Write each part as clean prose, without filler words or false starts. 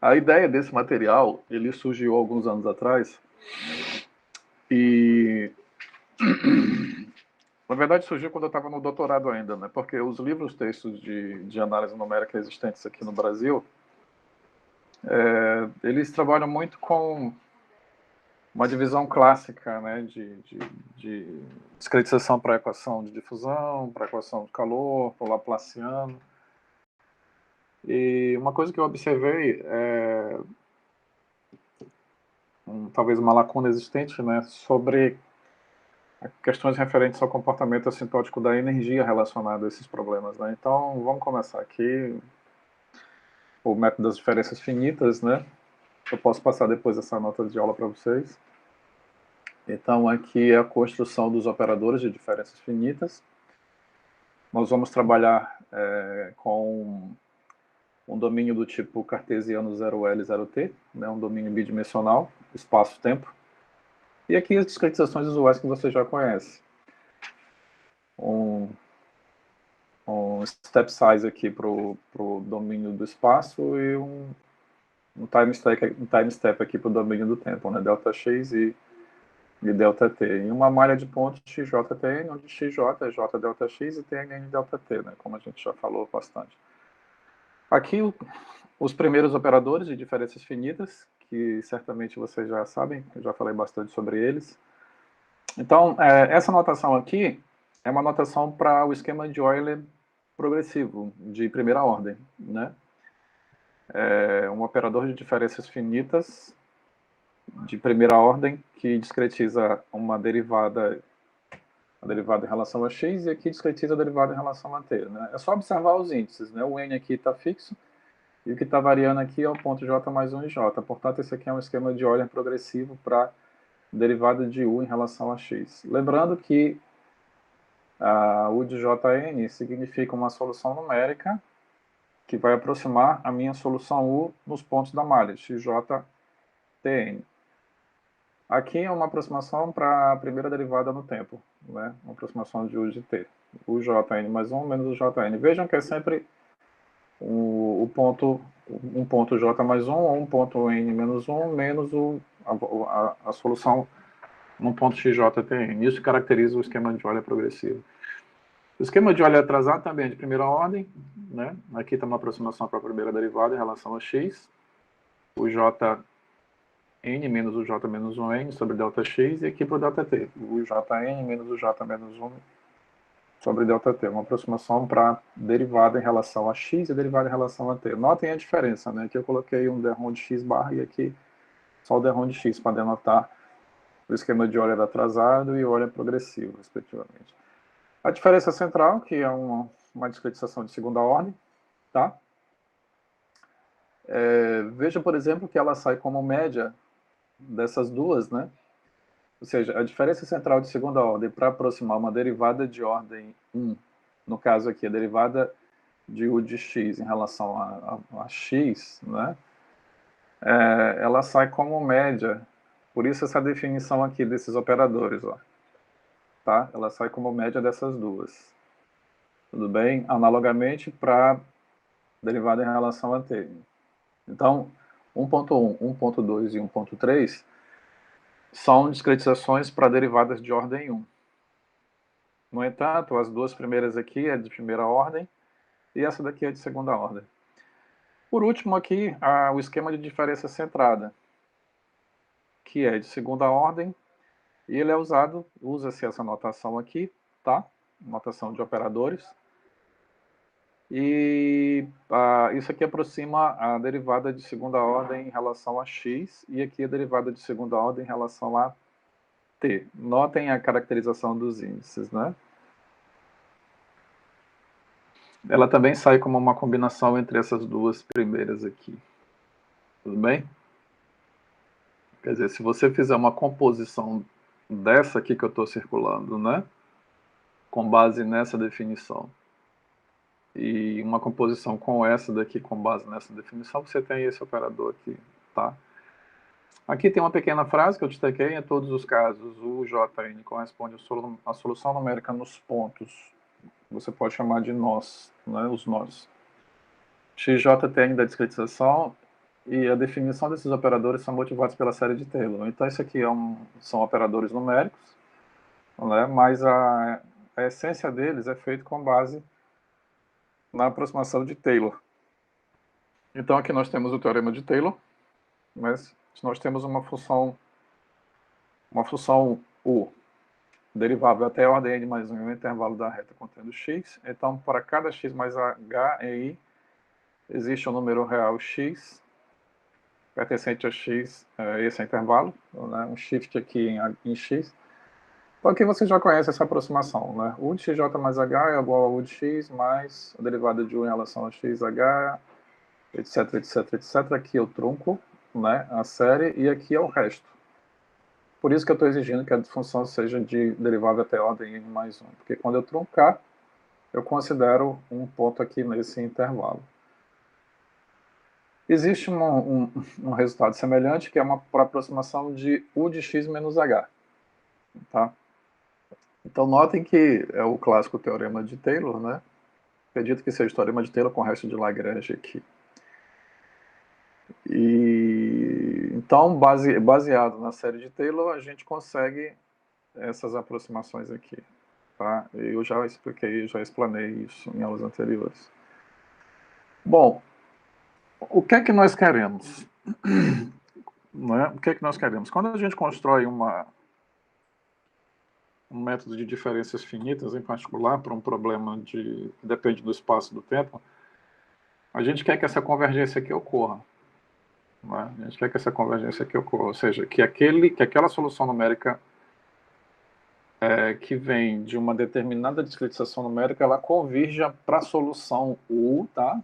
A ideia desse material, ele surgiu alguns anos atrás e, na verdade, surgiu quando eu estava no doutorado ainda, né? Porque os livros, textos de análise numérica existentes aqui no Brasil, eles trabalham muito com uma divisão clássica, né, de discretização para equação de difusão, para equação de calor, para o Laplaciano. E uma coisa que eu observei é talvez uma lacuna existente, né, sobre questões referentes ao comportamento assintótico da energia relacionado a esses problemas, né? Então, vamos começar aqui o método das diferenças finitas, né? Eu posso passar depois essa nota de aula para vocês. Então, aqui é a construção dos operadores de diferenças finitas. Nós vamos trabalhar com um domínio do tipo cartesiano 0L, 0T, né? Um domínio bidimensional, espaço-tempo. E aqui as discretizações usuais que você já conhece. Um step size aqui para o domínio do espaço e um time step aqui para o domínio do tempo, né? Delta x e delta t. E uma malha de pontos xjtn, onde xj é j delta x e tn delta t, né? Como a gente já falou bastante. Aqui os primeiros operadores de diferenças finitas, que certamente vocês já sabem, eu já falei bastante sobre eles. Então, essa notação aqui é uma notação para o esquema de Euler progressivo, de primeira ordem, né? É um operador de diferenças finitas de primeira ordem que discretiza uma derivada, a derivada em relação a x, e aqui discretiza a derivada em relação a t, né? É só observar os índices, né? O n aqui está fixo, e o que está variando aqui é o ponto j mais 1 e j. Portanto, esse aqui é um esquema de Euler progressivo para derivada de u em relação a x. Lembrando que a u de jn significa uma solução numérica que vai aproximar a minha solução u nos pontos da malha, xj, Aqui é uma aproximação para a primeira derivada no tempo, né? Uma aproximação de u de t. O jn mais 1 menos o jn. Vejam que é sempre um ponto j mais 1 ou um ponto n menos 1 menos a solução num ponto xjtn. Isso caracteriza o esquema de Euler progressivo. O esquema de Euler atrasado também é de primeira ordem, né? Aqui está uma aproximação para a primeira derivada em relação a x. O jn menos o j menos 1n sobre Δx, e aqui para o ΔT. O jn menos o j menos 1 sobre ΔT. Uma aproximação para derivada em relação a x e derivada em relação a t. Notem a diferença, né? Aqui eu coloquei um derrom de x barra e aqui só o derrom de x, para denotar o esquema de Euler atrasado e o Euler progressivo, respectivamente. A diferença central, que é uma discretização de segunda ordem, tá? Veja, por exemplo, que ela sai como média dessas duas, né? Ou seja, a diferença central de segunda ordem para aproximar uma derivada de ordem 1, no caso aqui, a derivada de u de x em relação a x, né? Ela sai como média. Por isso essa definição aqui desses operadores, ó, tá? Ela sai como média dessas duas. Tudo bem? Analogamente para derivada em relação a t. Então, 1.1, 1.2 e 1.3 são discretizações para derivadas de ordem 1. No entanto, as duas primeiras aqui é de primeira ordem e essa daqui é de segunda ordem. Por último aqui, o esquema de diferença centrada, que é de segunda ordem, e ele é usado, usa-se essa notação aqui, tá? Notação de operadores. E isso aqui aproxima a derivada de segunda ordem em relação a x, e aqui a derivada de segunda ordem em relação a t. Notem a caracterização dos índices, né? Ela também sai como uma combinação entre essas duas primeiras aqui. Tudo bem? Quer dizer, se você fizer uma composição dessa aqui que eu estou circulando, né? Com base nessa definição, e uma composição com essa daqui com base nessa definição, você tem esse operador aqui, tá? Aqui tem uma pequena frase que eu destaquei: em todos os casos, o Jn corresponde à solução numérica nos pontos. Você pode chamar de nós, né, os nós. XJTN da discretização e a definição desses operadores são motivados pela série de Taylor. Então, isso aqui são operadores numéricos, né? Mas a essência deles é feita com base na aproximação de Taylor. Então, aqui nós temos o teorema de Taylor, mas nós temos uma função U, derivável até a ordem n mais 1 em um intervalo da reta contendo x. Então, para cada x mais h e i, existe um número real x, pertencente a x, esse é intervalo, né? Um shift aqui em x. Então, aqui você já conhece essa aproximação, né? U de xj mais h é igual a U de x mais a derivada de U em relação a xh, etc, etc, etc. Aqui eu trunco, né, a série, e aqui é o resto. Por isso que eu estou exigindo que a função seja de derivável até a ordem n mais 1. Porque quando eu truncar, eu considero um ponto aqui nesse intervalo. Existe um resultado semelhante, que é uma aproximação de U de x menos h. Tá? Então, notem que é o clássico teorema de Taylor, né? Acredito que seja o teorema de Taylor com o resto de Lagrange aqui. E então, baseado na série de Taylor, a gente consegue essas aproximações aqui. Tá? Eu já expliquei, já explanei isso em aulas anteriores. Bom, o que é que nós queremos? Né? O que é que nós queremos? Quando a gente constrói um método de diferenças finitas, em particular, para um problema que depende do espaço e do tempo, a gente quer que essa convergência aqui ocorra. Né? A gente quer que essa convergência aqui ocorra, ou seja, que aquela solução numérica que vem de uma determinada discretização numérica, ela convirja para a solução U, tá?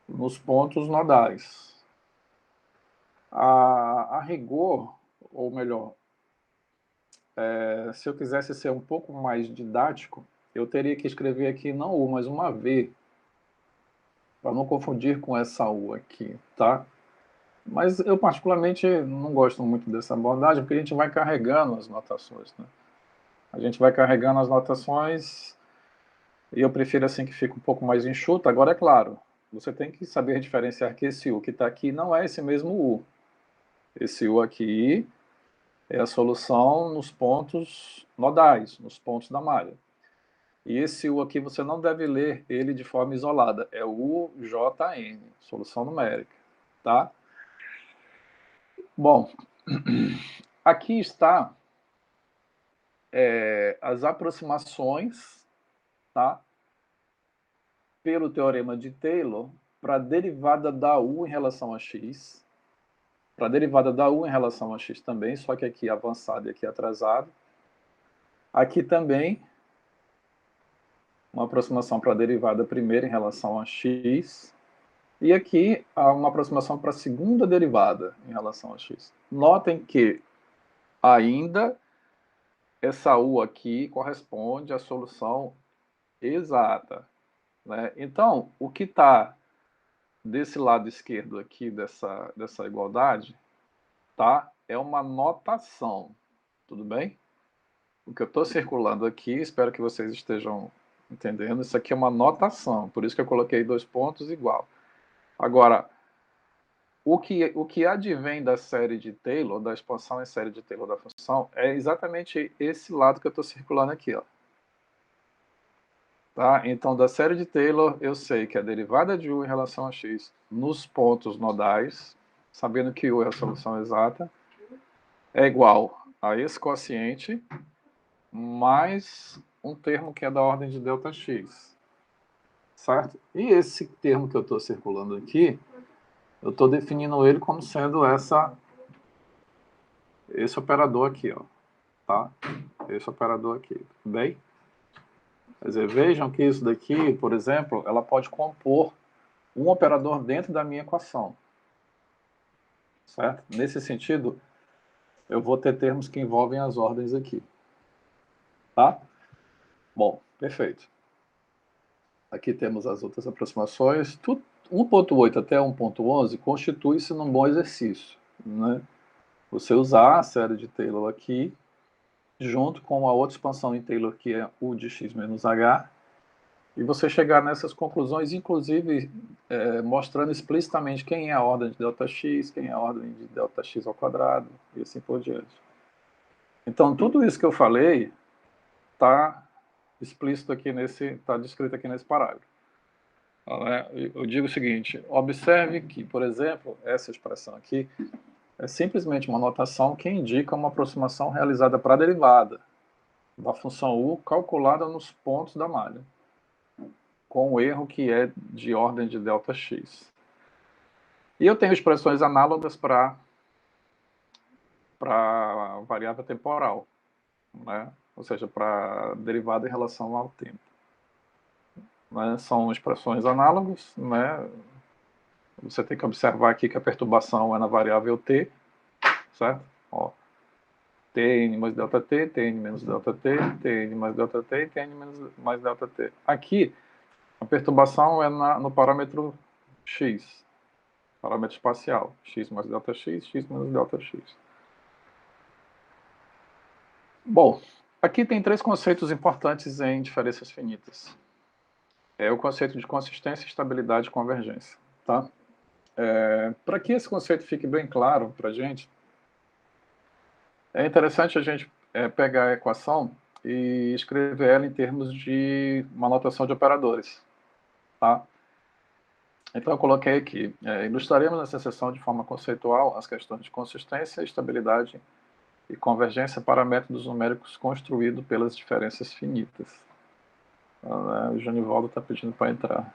Nos pontos nodais. A rigor, ou melhor, se eu quisesse ser um pouco mais didático, eu teria que escrever aqui não U, mas uma V, para não confundir com essa U aqui, tá? Mas eu particularmente não gosto muito dessa abordagem, porque a gente vai carregando as notações, né? A gente vai carregando as notações e eu prefiro assim que fique um pouco mais enxuto. Agora, é claro, você tem que saber diferenciar que esse U que está aqui não é esse mesmo U. Esse U aqui é a solução nos pontos nodais, nos pontos da malha. E esse U aqui você não deve ler ele de forma isolada. É o UJN, solução numérica. Tá? Bom, aqui está as aproximações, tá? Pelo teorema de Taylor para a derivada da U em relação a x. Para a derivada da U em relação a x também, só que aqui avançado e aqui atrasado. Aqui também uma aproximação para a derivada primeira em relação a x. E aqui há uma aproximação para a segunda derivada em relação a x. Notem que ainda essa U aqui corresponde à solução exata. Né? Então, o que está desse lado esquerdo aqui dessa igualdade, tá? É uma notação. Tudo bem? O que eu estou circulando aqui, espero que vocês estejam entendendo, isso aqui é uma notação, por isso que eu coloquei 2 pontos igual. Agora, o que advém da série de Taylor, da expansão em série de Taylor da função, é exatamente esse lado que eu estou circulando aqui. Ó. Tá? Então, da série de Taylor, eu sei que a derivada de U em relação a x nos pontos nodais, sabendo que U é a solução exata, é igual a esse quociente mais um termo que é da ordem de ΔX. Certo? E esse termo que eu estou circulando aqui, eu estou definindo ele como sendo esse operador aqui, ó, tá? Esse operador aqui, tudo bem? Quer dizer, vejam que isso daqui, por exemplo, ela pode compor um operador dentro da minha equação, certo? Nesse sentido, eu vou ter termos que envolvem as ordens aqui, tá? Bom, perfeito. Aqui temos as outras aproximações. 1.8 até 1.11 constitui-se num bom exercício, né? Você usar a série de Taylor aqui, junto com a outra expansão em Taylor, que é U de x menos h, e você chegar nessas conclusões, inclusive mostrando explicitamente quem é a ordem de ΔX, quem é a ordem de ΔX ao quadrado, e assim por diante. Então, tudo isso que eu falei está explícito aqui está descrito aqui nesse parágrafo. Eu digo o seguinte: observe que, por exemplo, essa expressão aqui é simplesmente uma notação que indica uma aproximação realizada para a derivada da função u calculada nos pontos da malha, com o erro que é de ordem de ΔX. E eu tenho expressões análogas para a variável temporal, né? Ou seja, para a derivada em relação ao tempo. Né? São expressões análogas, né? Você tem que observar aqui que a perturbação é na variável t, certo? Ó, Tn mais ΔT, Tn menos ΔT, Tn mais ΔT e Tn mais ΔT. Aqui, a perturbação é no parâmetro x, parâmetro espacial, x mais ΔX, x menos ΔX. Bom, aqui tem três conceitos importantes em diferenças finitas. É o conceito de consistência, estabilidade e convergência. Tá? Para que esse conceito fique bem claro para a gente, é interessante a gente pegar a equação e escrever ela em termos de uma notação de operadores. Tá? Então eu coloquei aqui, ilustraremos nessa seção de forma conceitual as questões de consistência, estabilidade e convergência para métodos numéricos construídos pelas diferenças finitas. O Janivaldo está pedindo para entrar.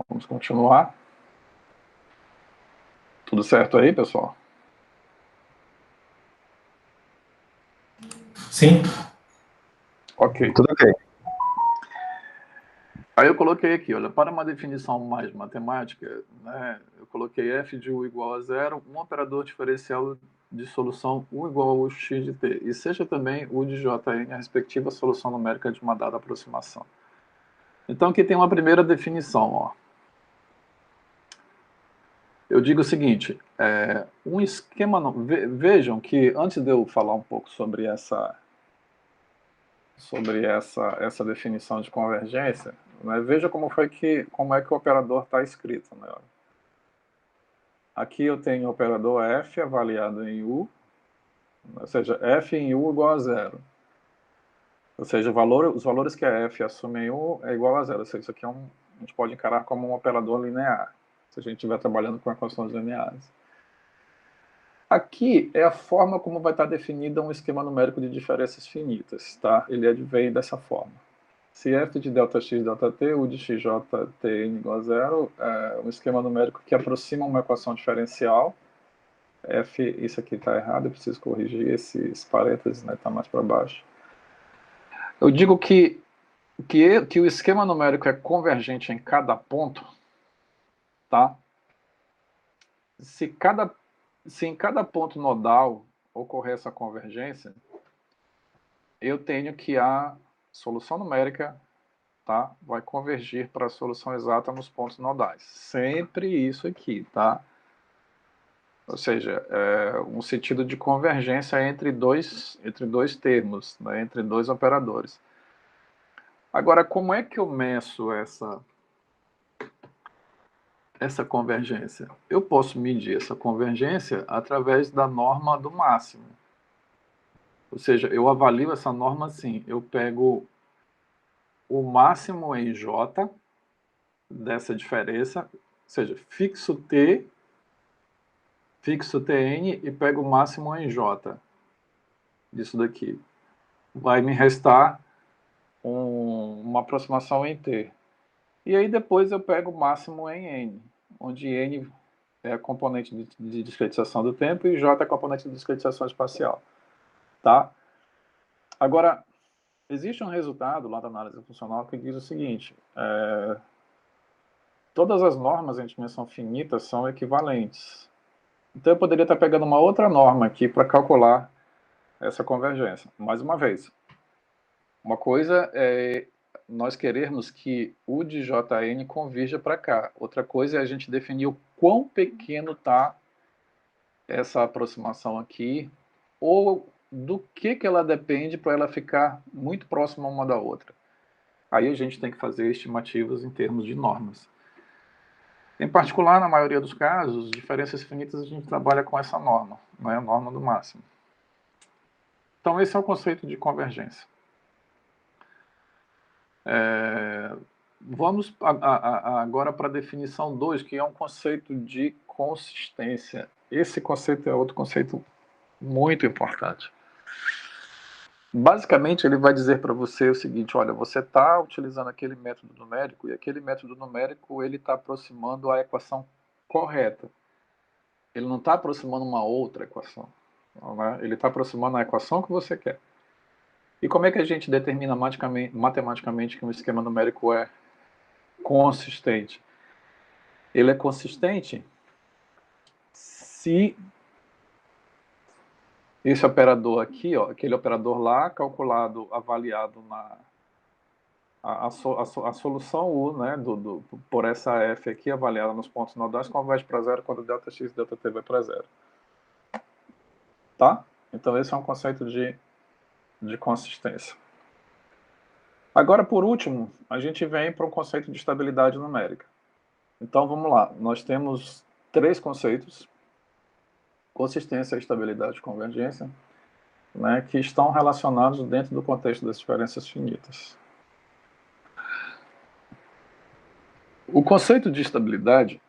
Vamos continuar. Tudo certo aí, pessoal? Sim. Ok. Tudo ok. Aí eu coloquei aqui, olha, para uma definição mais matemática, né, eu coloquei f de u igual a zero, um operador diferencial de solução u igual a x de t, e seja também u de jn a respectiva solução numérica de uma dada aproximação. Então aqui tem uma primeira definição, ó. Eu digo o seguinte, um esquema... Vejam que antes de eu falar um pouco sobre essa definição de convergência, né, veja como é que o operador está escrito. Né? Aqui eu tenho o operador f avaliado em u, ou seja, f em u igual a zero. Ou seja, os valores que a f assume em u é igual a zero. Ou seja, isso aqui a gente pode encarar como um operador linear, se a gente estiver trabalhando com equações lineares. Aqui é a forma como vai estar definida um esquema numérico de diferenças finitas. Tá? Ele vem dessa forma. Se f de ΔX ΔT, u de xj tn igual a zero, é um esquema numérico que aproxima uma equação diferencial. F, isso aqui está errado, eu preciso corrigir esses parênteses, né, tá mais para baixo. Eu digo que o esquema numérico é convergente em cada ponto, tá? Se em cada ponto nodal ocorrer essa convergência, eu tenho que a solução numérica, tá, vai convergir para a solução exata nos pontos nodais. Sempre isso aqui, tá? Ou seja, um sentido de convergência entre dois termos, né, entre dois operadores. Agora, como é que eu meço essa convergência? Eu posso medir essa convergência através da norma do máximo. Ou seja, eu avalio essa norma assim, eu pego o máximo em J dessa diferença, ou seja, fixo Tn e pego o máximo em J disso daqui. Vai me restar uma aproximação em T. E aí depois eu pego o máximo em N, onde N é a componente de discretização do tempo e J é a componente de discretização espacial. Tá? Agora, existe um resultado lá da análise funcional que diz o seguinte, todas as normas em dimensão finita são equivalentes. Então eu poderia estar pegando uma outra norma aqui para calcular essa convergência. Mais uma vez, uma coisa é nós querermos que u de Jn convirja para cá. Outra coisa é a gente definir o quão pequeno está essa aproximação aqui, ou do que ela depende para ela ficar muito próxima uma da outra. Aí a gente tem que fazer estimativas em termos de normas. Em particular, na maioria dos casos, diferenças finitas a gente trabalha com essa norma, não é a norma do máximo. Então esse é o conceito de convergência. Vamos agora para a definição 2, que é um conceito de consistência. Esse conceito é outro conceito muito importante. Basicamente, ele vai dizer para você o seguinte: olha, você está utilizando aquele método numérico e aquele método numérico ele está aproximando a equação correta. Ele não está aproximando uma outra equação. Né? Ele está aproximando a equação que você quer. E como é que a gente determina matematicamente que um esquema numérico é consistente? Ele é consistente se esse operador aqui, ó, aquele operador lá, calculado, avaliado na a solução U, né, por essa F aqui, avaliada nos pontos nodais, converge para zero quando ΔX e ΔT vai para zero. Tá? Então esse é um conceito de consistência. Agora, por último, a gente vem para um conceito de estabilidade numérica. Então vamos lá, nós temos 3 conceitos: consistência, estabilidade e convergência, né, que estão relacionados dentro do contexto das diferenças finitas. O conceito de estabilidade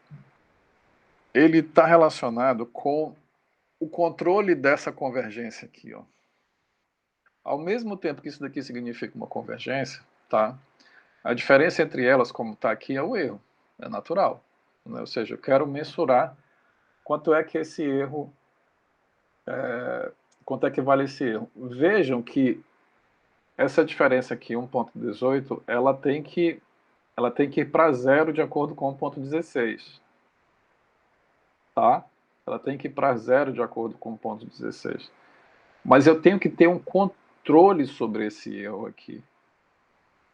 ele está relacionado com o controle dessa convergência aqui, ó. Ao mesmo tempo que isso daqui significa uma convergência, tá? A diferença entre elas, como está aqui, é o erro. É natural. Né? Ou seja, eu quero mensurar quanto é que esse erro, quanto é que vale esse erro. Vejam que essa diferença aqui, 1,18, ela tem que ir para zero de acordo com 1,16. Tá? Ela tem que ir para zero de acordo com 1,16. Mas eu tenho que ter um controle sobre esse erro aqui.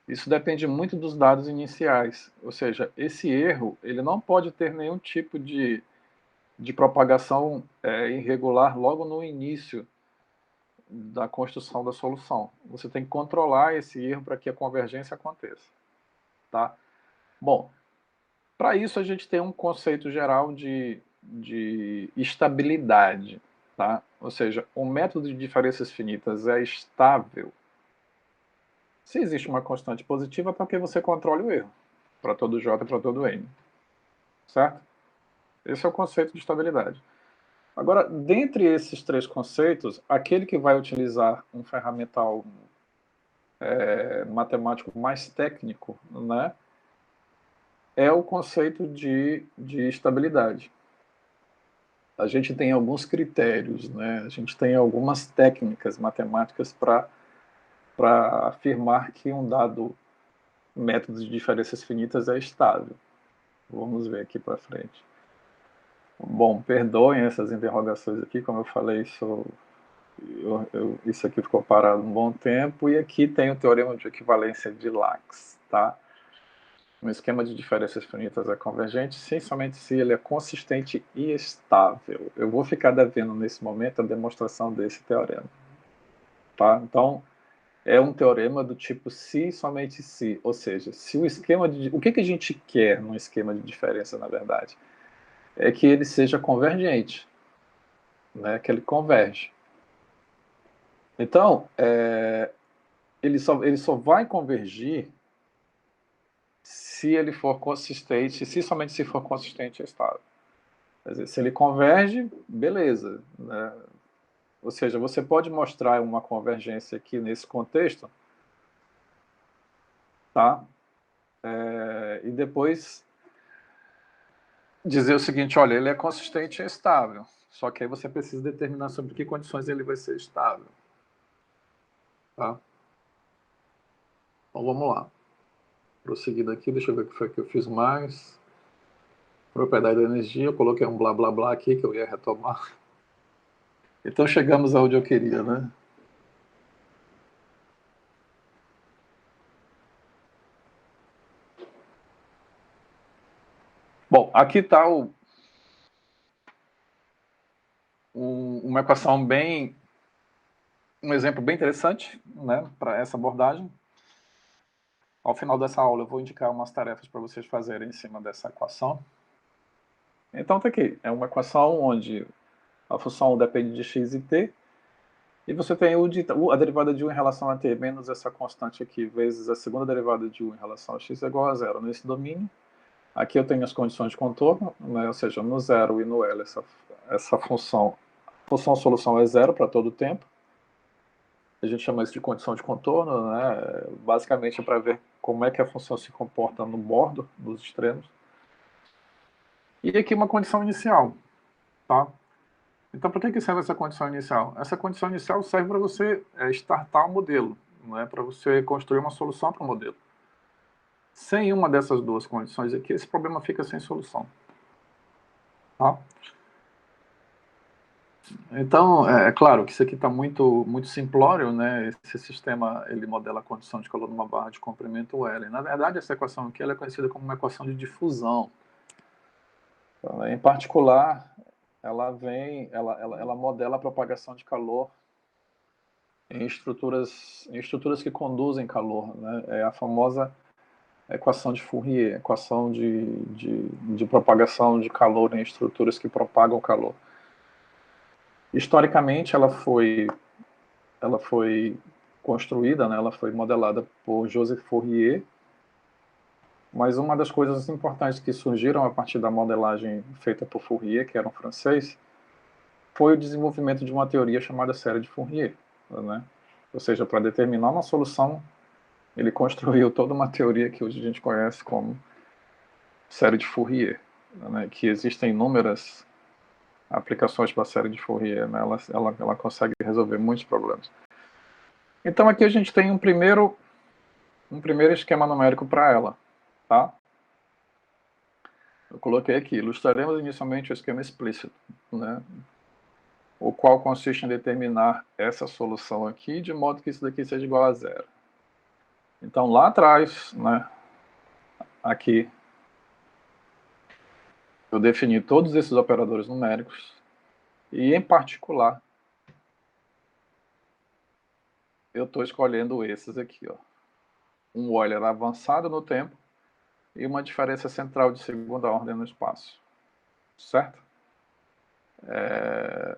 Isso depende muito dos dados iniciais. Ou seja, esse erro ele não pode ter nenhum tipo de propagação irregular logo no início da construção da solução. Você tem que controlar esse erro para que a convergência aconteça. Tá? Bom, para isso a gente tem um conceito geral de estabilidade. Tá? Ou seja, o método de diferenças finitas é estável se existe uma constante positiva para que você controle o erro, para todo J e para todo N. Certo? Esse é o conceito de estabilidade. Agora, dentre esses 3 conceitos, aquele que vai utilizar um ferramental matemático mais técnico, né, é o conceito de estabilidade. A gente tem alguns critérios, né, a gente tem algumas técnicas matemáticas para afirmar que um dado método de diferenças finitas é estável. Vamos ver aqui para frente. Bom, perdoem essas interrogações aqui, como eu falei, isso aqui ficou parado um bom tempo, e aqui tem o teorema de equivalência de Lax, tá? Um esquema de diferenças finitas é convergente, sim, somente se ele é consistente e estável. Eu vou ficar devendo nesse momento a demonstração desse teorema, tá? Então, é um teorema do tipo se, somente se, ou seja, se o esquema de... O que a gente quer num esquema de diferença, na verdade? É que ele seja convergente, né? Que ele converge. Então, ele só vai convergir se ele for consistente, se somente se for consistente e estável. Quer dizer, se ele converge, beleza. Né? Ou seja, você pode mostrar uma convergência aqui nesse contexto, tá? E depois dizer o seguinte, olha, ele é consistente e estável. Só que aí você precisa determinar sobre que condições ele vai ser estável. Tá? Então vamos lá. Prosseguindo aqui, deixa eu ver o que foi que eu fiz mais. Propriedade da energia, eu coloquei um blá blá blá aqui que eu ia retomar. Então chegamos aonde eu queria, né? Bom, aqui está uma equação bem um exemplo bem interessante, né, para essa abordagem. Ao final dessa aula eu vou indicar umas tarefas para vocês fazerem em cima dessa equação. Então tá aqui, é uma equação onde a função depende de x e t, e você tem a derivada de 1 em relação a t menos essa constante aqui, vezes a segunda derivada de 1 em relação a x é igual a zero nesse domínio. Aqui eu tenho as condições de contorno, né, ou seja, no zero e no L essa função solução é zero para todo o tempo. A gente chama isso de condição de contorno, né? Basicamente é para ver como é que a função se comporta no bordo, nos extremos. E aqui uma condição inicial, tá? Então, para que serve essa condição inicial? Essa condição inicial serve para você startar o modelo, não é para você construir uma solução para o modelo. Sem uma dessas duas condições aqui, esse problema fica sem solução. Tá? Então, é claro que isso aqui está muito simplório, né? Esse sistema ele modela a condição de calor numa barra de comprimento L. Na verdade, essa equação aqui ela é conhecida como uma equação de difusão. Então, em particular, ela modela a propagação de calor em estruturas que conduzem calor, né? É a famosa equação de Fourier, equação de propagação de calor em estruturas que propagam calor. Historicamente, ela foi construída, né? Ela foi modelada por Joseph Fourier, mas uma das coisas importantes que surgiram a partir da modelagem feita por Fourier, que era um francês, foi o desenvolvimento de uma teoria chamada série de Fourier, né? Ou seja, para determinar uma solução, ele construiu toda uma teoria que hoje a gente conhece como série de Fourier, né? Que existem inúmeras aplicações para a série de Fourier, né? Ela consegue resolver muitos problemas. Então aqui a gente tem um primeiro esquema numérico para ela, tá? Eu coloquei aqui, ilustraremos inicialmente o esquema explícito, né? O qual consiste em determinar essa solução aqui, de modo que isso daqui seja igual a zero. Então lá atrás, né, aqui, eu defini todos esses operadores numéricos, e em particular, eu estou escolhendo esses aqui, ó. Um Euler avançado no tempo e uma diferença central de segunda ordem no espaço, certo?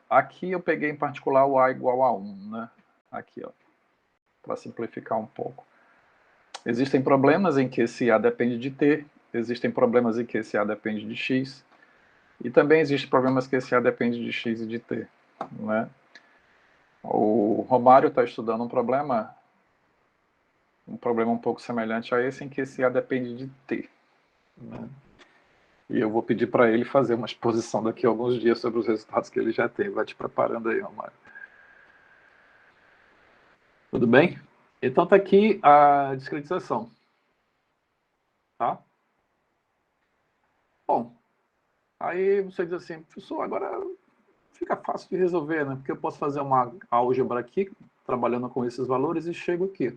Aqui eu peguei em particular o A igual a 1, né? Aqui, ó, para simplificar um pouco. Existem problemas em que esse A depende de T, existem problemas em que esse A depende de X, e também existem problemas que esse A depende de X e de T, né? O Romário está estudando um problema um pouco semelhante a esse, em que esse A depende de T, né? E eu vou pedir para ele fazer uma exposição daqui a alguns dias sobre os resultados que ele já tem. Vai te preparando aí, Romário. Tudo bem? Então está aqui a discretização. Tá? Bom, aí você diz assim, professor, agora fica fácil de resolver, né? Porque eu posso fazer uma álgebra aqui, trabalhando com esses valores, e chego aqui.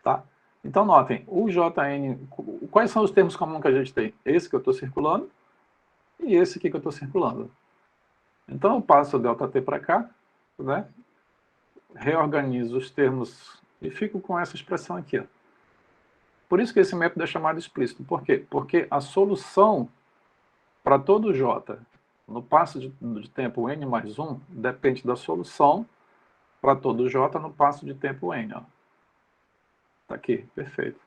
Tá? Então notem, o Jn, quais são os termos comuns que a gente tem? Esse que eu estou circulando e esse aqui que eu estou circulando. Então eu passo o ΔT para cá, né? Reorganizo os termos e fico com essa expressão aqui. Ó. Por isso que esse método é chamado explícito. Por quê? Porque a solução para todo J no passo de tempo n mais 1 depende da solução para todo J no passo de tempo n. Está aqui, perfeito.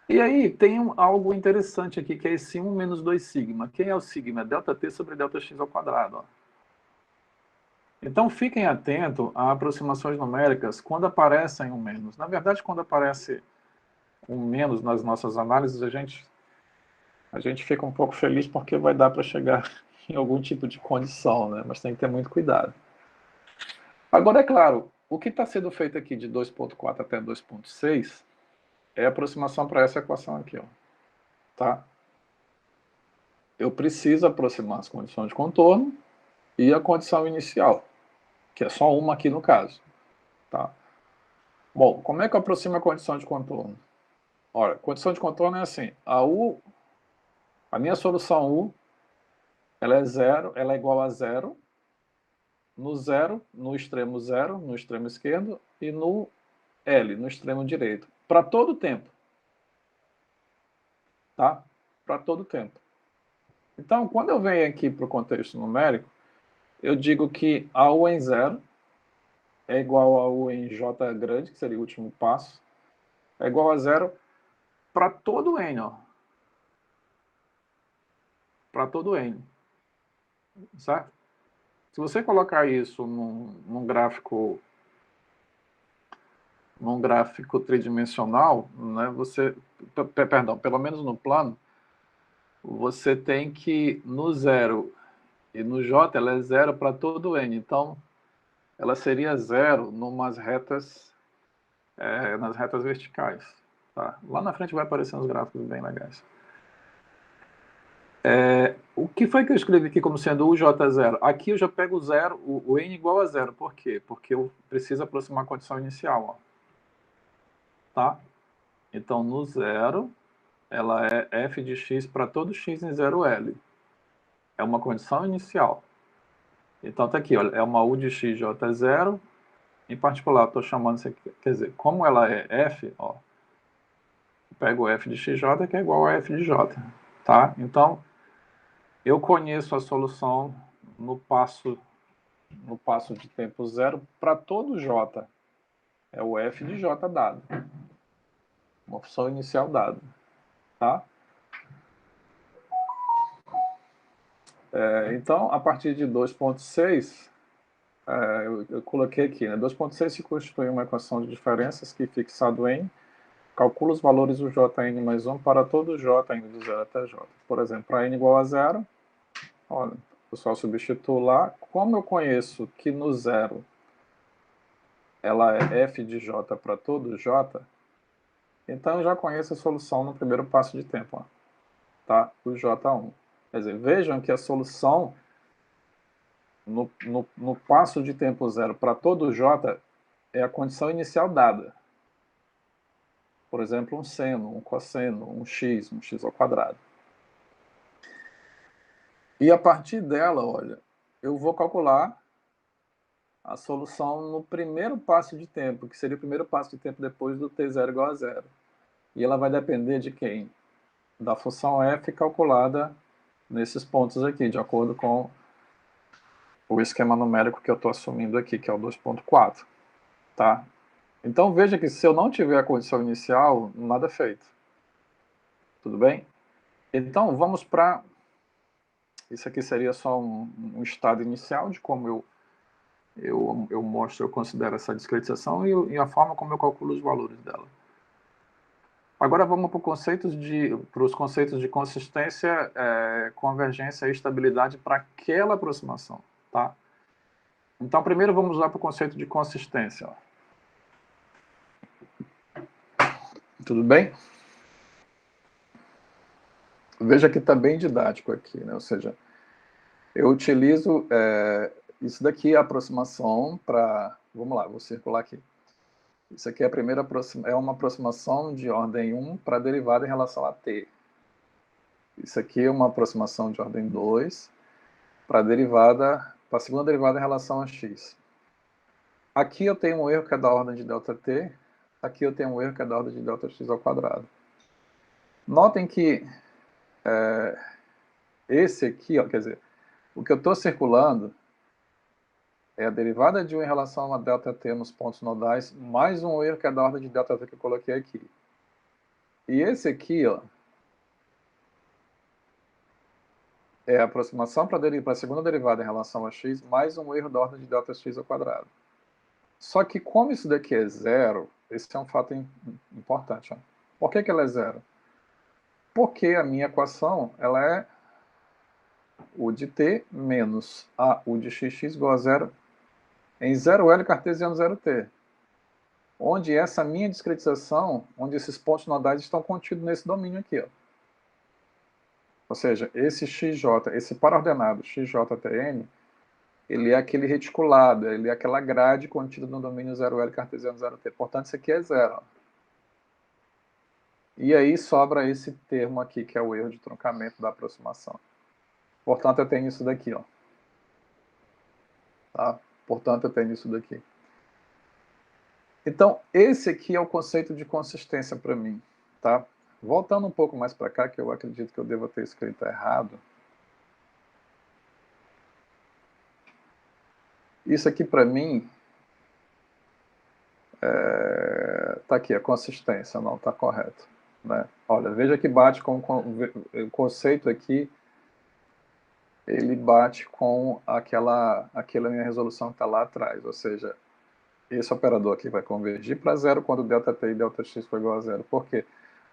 E aí tem algo interessante aqui, que é esse 1 menos 2 sigma. Quem é o sigma? É ΔT sobre ΔX ao quadrado. Ó. Então fiquem atentos a aproximações numéricas quando aparecem um menos. Na verdade, quando aparece um menos nas nossas análises, a gente fica um pouco feliz porque vai dar para chegar em algum tipo de condição, né? Mas tem que ter muito cuidado. Agora, é claro, o que está sendo feito aqui de 2.4 até 2.6 é a aproximação para essa equação aqui, ó. Tá? Eu preciso aproximar as condições de contorno e a condição inicial, que é só uma aqui no caso. Tá? Bom, como é que eu aproximo a condição de contorno? Olha, a condição de contorno é assim, a minha solução U, ela é igual a zero, no zero, no extremo zero, no extremo esquerdo, e no L, no extremo direito, para todo o tempo. Tá? Para todo o tempo. Então, quando eu venho aqui para o contexto numérico, eu digo que a U em zero é igual a U em J grande, que seria o último passo, é igual a zero para todo N, ó. Para todo N. Certo? Se você colocar isso num gráfico tridimensional, né, perdão, pelo menos no plano, você tem que no zero e no J ela é zero para todo N. Então, ela seria zero nas retas verticais. Tá? Lá na frente vai aparecer uns gráficos bem legais. O que foi que eu escrevi aqui como sendo o J0? Aqui eu já pego o zero, o N igual a zero. Por quê? Porque eu preciso aproximar a condição inicial. Ó. Tá? Então, no zero, ela é f de x para todo x em 0L. É uma condição inicial. Então, tá aqui, olha, é uma U de x J0. Em particular, estou chamando isso aqui, quer dizer, como ela é f, ó, eu pego o f de xj, que é igual a f de j. Tá? Então, eu conheço a solução no passo de tempo zero para todo j. É o f de j dado. Uma função inicial dada. Tá? Então, a partir de 2.6, eu coloquei aqui, né? 2.6 se constitui uma equação de diferenças que, fixado em, calcula os valores do Jn mais 1 para todo J indo do 0 até J. Por exemplo, para n igual a 0, olha, eu só substituo lá. Como eu conheço que no 0 ela é f de j para todo j, então eu já conheço a solução no primeiro passo de tempo. Ó, tá? O J1. Quer dizer, vejam que a solução no passo de tempo zero para todo j é a condição inicial dada. Por exemplo, um seno, um cosseno, um x ao quadrado. E a partir dela, olha, eu vou calcular a solução no primeiro passo de tempo, que seria o primeiro passo de tempo depois do t0 igual a zero. E ela vai depender de quem? Da função f calculada nesses pontos aqui, de acordo com o esquema numérico que eu estou assumindo aqui, que é o 2.4. Tá? Então veja que se eu não tiver a condição inicial, nada é feito. Tudo bem? Então vamos para... Isso aqui seria só um estado inicial de como eu mostro, eu considero essa discretização e a forma como eu calculo os valores dela. Agora vamos para os conceitos de consistência, convergência e estabilidade para aquela aproximação. Tá? Então, primeiro vamos lá para o conceito de consistência. Ó. Tudo bem? Veja que está bem didático aqui, né? Ou seja, eu utilizo isso daqui, a aproximação para... Vamos lá, vou circular aqui. Isso aqui é uma aproximação de ordem 1 para a derivada em relação a t. Isso aqui é uma aproximação de ordem 2 para a segunda derivada em relação a x. Aqui eu tenho um erro que é da ordem de ΔT, aqui eu tenho um erro que é da ordem de Δx ao quadrado. Notem que esse aqui, ó, quer dizer, o que eu estou circulando é a derivada de 1 em relação a ΔT nos pontos nodais, mais um erro que é da ordem de ΔT que eu coloquei aqui. E esse aqui, ó, é a aproximação para a segunda derivada em relação a x, mais um erro da ordem de Δx ao quadrado. Só que como isso daqui é zero, esse é um fato importante. Ó. Por que ela é zero? Porque a minha equação ela é u de t menos a u de xx igual a zero em 0L cartesiano 0t. Onde essa minha discretização, onde esses pontos nodais estão contidos nesse domínio aqui. Ó. Ou seja, esse xj, esse para-ordenado xjtn, ele é aquele reticulado, ele é aquela grade contida no domínio 0L cartesiano 0t. Portanto, isso aqui é zero. Ó. E aí sobra esse termo aqui, que é o erro de truncamento da aproximação. Portanto, eu tenho isso daqui. Ó. Tá? portanto eu tenho isso daqui. Então, esse aqui é o conceito de consistência para mim, tá? Voltando um pouco mais para cá, que eu acredito que eu devo ter escrito errado. Isso aqui para mim tá aqui, a consistência, não está correto, né? Olha, veja que bate com o conceito aqui, ele bate com aquela minha resolução que está lá atrás, ou seja, esse operador aqui vai convergir para zero quando ΔT e ΔX for igual a zero. Por quê?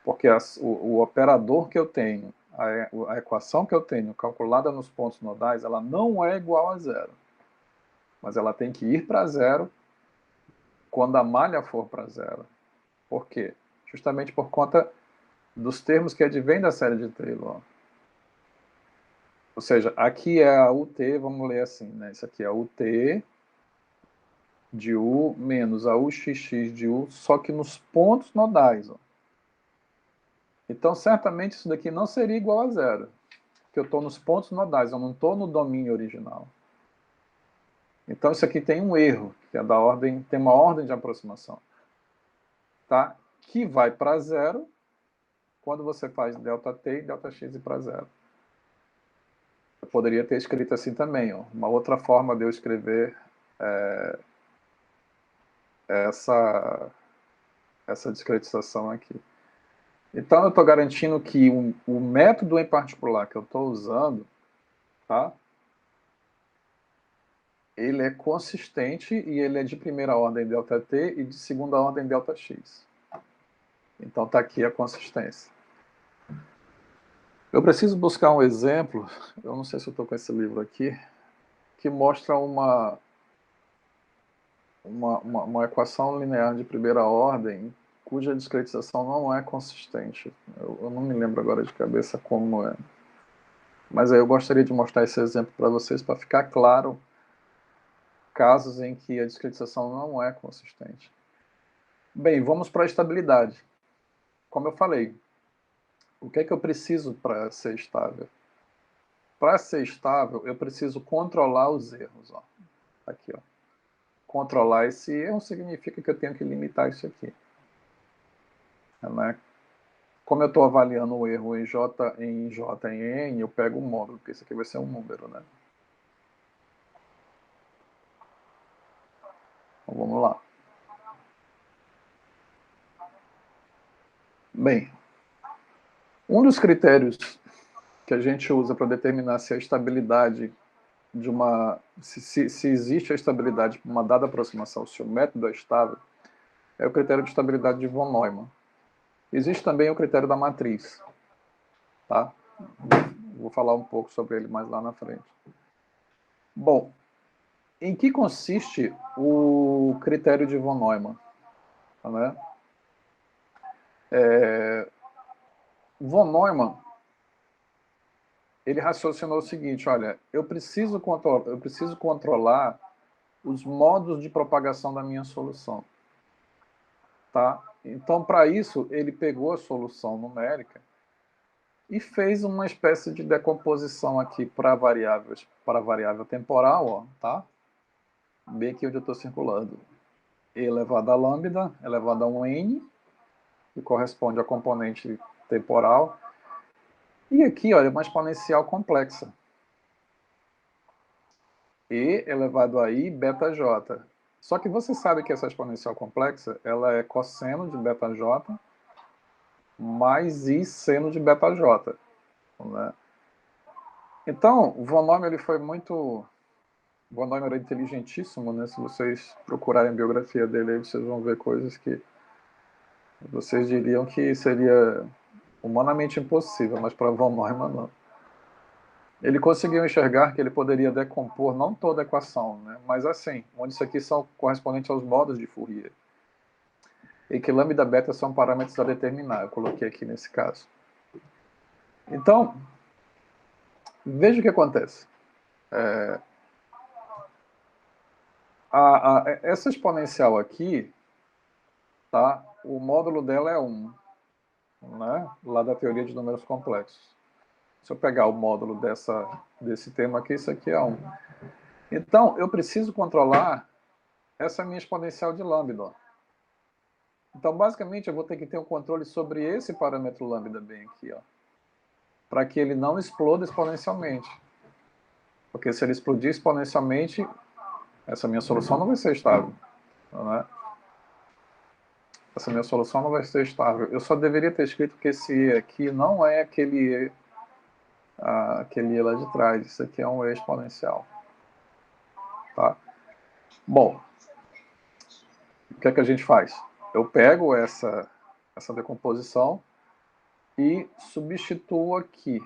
Porque o operador que eu tenho, a equação que eu tenho calculada nos pontos nodais, ela não é igual a zero. Mas ela tem que ir para zero quando a malha for para zero. Por quê? Justamente por conta dos termos que advêm da série de Taylor. Ou seja, aqui é a UT, vamos ler assim, né? Isso aqui é a UT de U menos a UXX de U, só que nos pontos nodais. Ó. Então, certamente, isso daqui não seria igual a zero, porque eu estou nos pontos nodais, eu não estou no domínio original. Então, isso aqui tem um erro, que é da ordem, tem uma ordem de aproximação, tá? Que vai para zero quando você faz ΔT e ΔX ir para zero. Eu poderia ter escrito assim também, ó, uma outra forma de eu escrever essa discretização aqui. Então, eu estou garantindo que o método em particular que eu estou usando, tá? Ele é consistente e ele é de primeira ordem ΔT e de segunda ordem ΔX. Então, está aqui a consistência. Eu preciso buscar um exemplo, eu não sei se eu estou com esse livro aqui, que mostra uma equação linear de primeira ordem cuja discretização não é consistente. Eu não me lembro agora de cabeça como é. Mas aí eu gostaria de mostrar esse exemplo para vocês, para ficar claro casos em que a discretização não é consistente. Bem, vamos para a estabilidade. Como eu falei, o que é que eu preciso para ser estável? Para ser estável, eu preciso controlar os erros. Ó. Aqui, ó. Controlar esse erro significa que eu tenho que limitar isso aqui. Né? Como eu estou avaliando o erro em J, em N, eu pego um módulo, porque isso aqui vai ser um número. Né? Então, vamos lá. Bem, um dos critérios que a gente usa para determinar se a estabilidade de uma... Se existe a estabilidade para uma dada aproximação, se o método é estável, é o critério de estabilidade de von Neumann. Existe também o critério da matriz. Tá? Vou falar um pouco sobre ele mais lá na frente. Bom, em que consiste o critério de von Neumann? Né? Von Neumann, ele raciocinou o seguinte, olha, eu preciso controlar os modos de propagação da minha solução. Tá? Então, para isso, ele pegou a solução numérica e fez uma espécie de decomposição aqui para a variável temporal, ó, tá? Bem aqui onde eu estou circulando. E elevado a lambda, elevado a um n, que corresponde ao componente temporal. E aqui, olha, uma exponencial complexa. E elevado a i beta j. Só que você sabe que essa exponencial complexa, ela é cosseno de beta j mais i seno de beta j. Né? Então, o von Neumann ele foi muito... O von Neumann era inteligentíssimo, né? Se vocês procurarem a biografia dele, aí vocês vão ver coisas que vocês diriam que seria humanamente impossível, mas para von Neumann não. Ele conseguiu enxergar que ele poderia decompor não toda a equação, né? Mas assim, onde isso aqui são correspondentes aos modos de Fourier. E que lambda e beta são parâmetros a determinar, eu coloquei aqui nesse caso. Então, veja o que acontece. Essa exponencial aqui, tá? O módulo dela é 1, né? Lá da teoria de números complexos. Se eu pegar o módulo desse termo aqui, isso aqui é 1. Então, eu preciso controlar essa minha exponencial de lambda. Então, basicamente, eu vou ter que ter um controle sobre esse parâmetro lambda bem aqui, ó, para que ele não exploda exponencialmente. Porque se ele explodir exponencialmente, essa minha solução não vai ser estável. Né? Essa minha solução não vai ser estável. Eu só deveria ter escrito que esse E aqui não é aquele E lá de trás. Isso aqui é um E exponencial. Tá? Bom, o que é que a gente faz? Eu pego essa decomposição e substituo aqui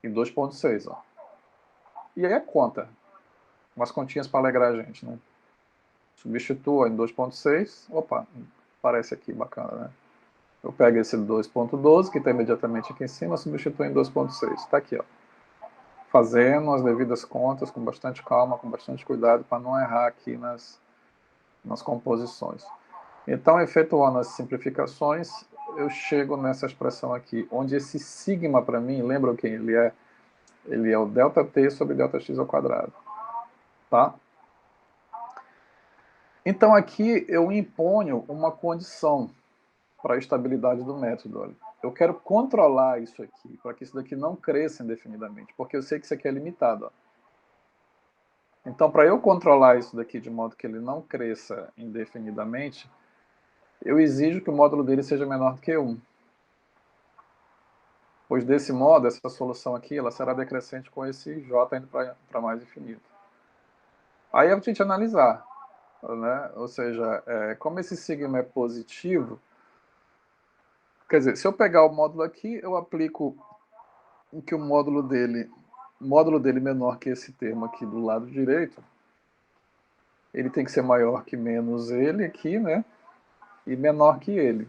em 2.6. E aí é conta. Umas continhas para alegrar a gente, né? Substitua em 2.6. Opa, parece aqui, bacana, né? Eu pego esse 2.12, que está imediatamente aqui em cima, substituo em 2.6. Está aqui, ó. Fazendo as devidas contas com bastante calma, com bastante cuidado, para não errar aqui nas composições. Então, efetuando as simplificações, eu chego nessa expressão aqui, onde esse sigma, para mim, lembra o que ele é? Ele é o ΔT sobre Δx ao quadrado. Tá? Então, aqui eu imponho uma condição para a estabilidade do método. Olha. Eu quero controlar isso aqui, para que isso daqui não cresça indefinidamente, porque eu sei que isso aqui é limitado. Ó. Então, para eu controlar isso daqui de modo que ele não cresça indefinidamente, eu exijo que o módulo dele seja menor do que 1. Pois desse modo, essa solução aqui ela será decrescente com esse j indo para mais infinito. Aí a gente analisar, né? Ou seja, como esse sigma é positivo, quer dizer, se eu pegar o módulo aqui, eu aplico que o módulo dele menor que esse termo aqui do lado direito, ele tem que ser maior que menos ele aqui, né? E menor que ele.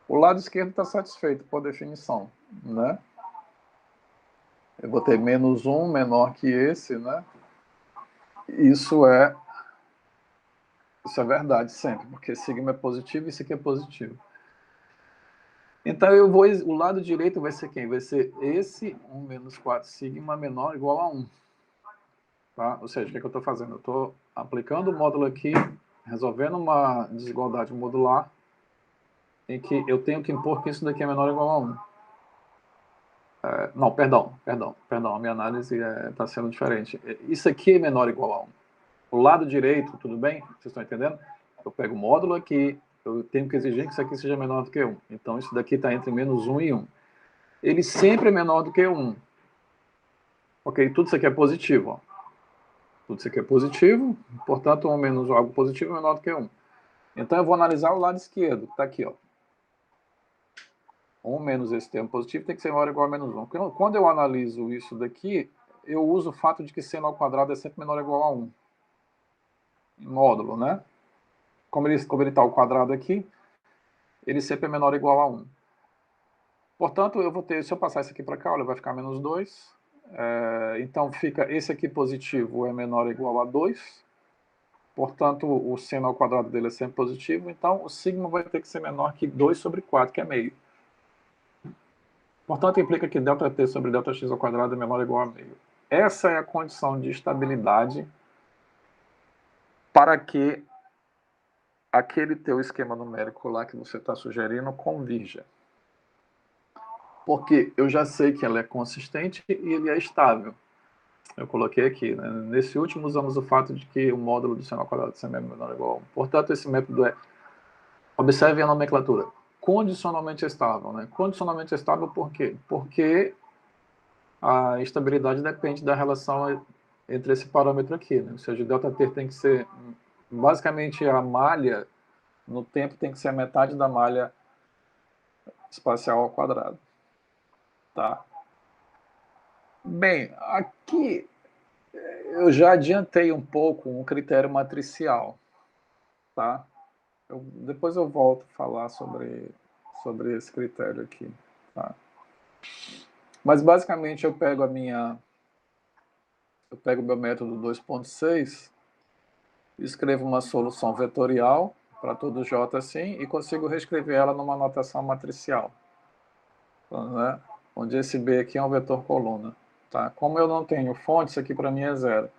O lado esquerdo está satisfeito por definição, né? Eu vou ter menos 1 menor que esse, né? Isso é verdade sempre, porque sigma é positivo e isso aqui é positivo. Então o lado direito vai ser quem? Vai ser esse 1 menos 4 sigma menor ou igual a 1. Tá? Ou seja, o que, é que eu estou fazendo? Eu estou aplicando o módulo aqui, resolvendo uma desigualdade modular, em que eu tenho que impor que isso daqui é menor ou igual a 1. Não, perdão, a minha análise está sendo diferente. Isso aqui é menor ou igual a 1. O lado direito, tudo bem? Vocês estão entendendo? Eu pego o módulo aqui, eu tenho que exigir que isso aqui seja menor do que 1. Então, isso daqui está entre menos 1 e 1. Ele sempre é menor do que 1. Ok? Tudo isso aqui é positivo. Ó. Tudo isso aqui é positivo, portanto, 1 menos algo positivo é menor do que 1. Então, eu vou analisar o lado esquerdo, que está aqui. Ó. 1 menos esse termo positivo tem que ser maior ou igual a menos 1. Quando eu analiso isso daqui, eu uso o fato de que seno ao quadrado é sempre menor ou igual a 1. Módulo, né? Como ele está ao quadrado aqui, ele sempre é menor ou igual a 1. Portanto, eu vou ter, se eu passar isso aqui para cá, olha, vai ficar menos 2. Então, fica esse aqui positivo é menor ou igual a 2. Portanto, o seno ao quadrado dele é sempre positivo. Então, o sigma vai ter que ser menor que 2 sobre 4, que é meio. Portanto, implica que ΔT sobre Δx ao quadrado é menor ou igual a meio. Essa é a condição de estabilidade para que aquele teu esquema numérico lá que você está sugerindo convirja. Porque eu já sei que ela é consistente e ele é estável. Eu coloquei aqui, né? Nesse último usamos o fato de que o módulo do seno ao quadrado é sempre menor ou igual a 1. Portanto, esse método observe a nomenclatura, condicionalmente estável. Né? Condicionalmente estável por quê? Porque a estabilidade depende da relação entre esse parâmetro aqui. Né? Ou seja, o ΔT tem que ser, basicamente, a malha no tempo tem que ser a metade da malha espacial ao quadrado. Tá? Bem, aqui eu já adiantei um pouco um critério matricial. Tá? Depois eu volto a falar sobre esse critério aqui. Tá? Mas basicamente eu pego o meu método 2.6, escrevo uma solução vetorial para todo J assim e consigo reescrever ela numa notação matricial, né? Onde esse B aqui é um vetor coluna. Tá? Como eu não tenho fonte, isso aqui para mim é zero.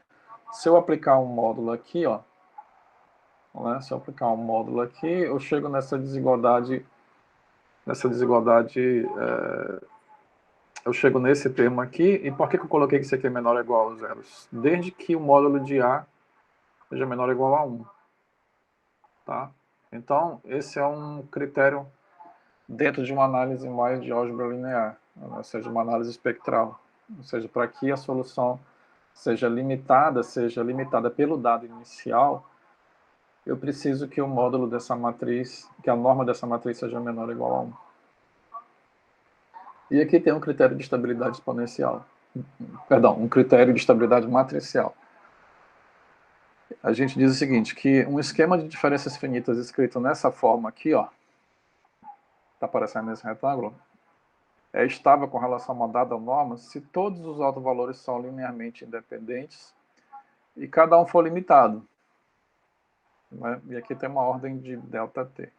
Se eu aplicar um módulo aqui, ó, né? Se eu aplicar um módulo aqui, eu chego nessa desigualdade, eu chego nesse termo aqui. E por que eu coloquei que isso aqui é menor ou igual a zero? Desde que o módulo de A seja menor ou igual a 1. Tá? Então, esse é um critério dentro de uma análise mais de álgebra linear, ou seja, uma análise espectral. Ou seja, para que a solução seja limitada pelo dado inicial, eu preciso que o módulo dessa matriz, que a norma dessa matriz seja menor ou igual a 1. E aqui tem um critério de estabilidade exponencial. Perdão, um critério de estabilidade matricial. A gente diz o seguinte, que um esquema de diferenças finitas escrito nessa forma aqui, ó, está aparecendo nesse retângulo, é estável com relação a uma dada norma se todos os autovalores são linearmente independentes e cada um for limitado. Né? E aqui tem uma ordem de ΔT.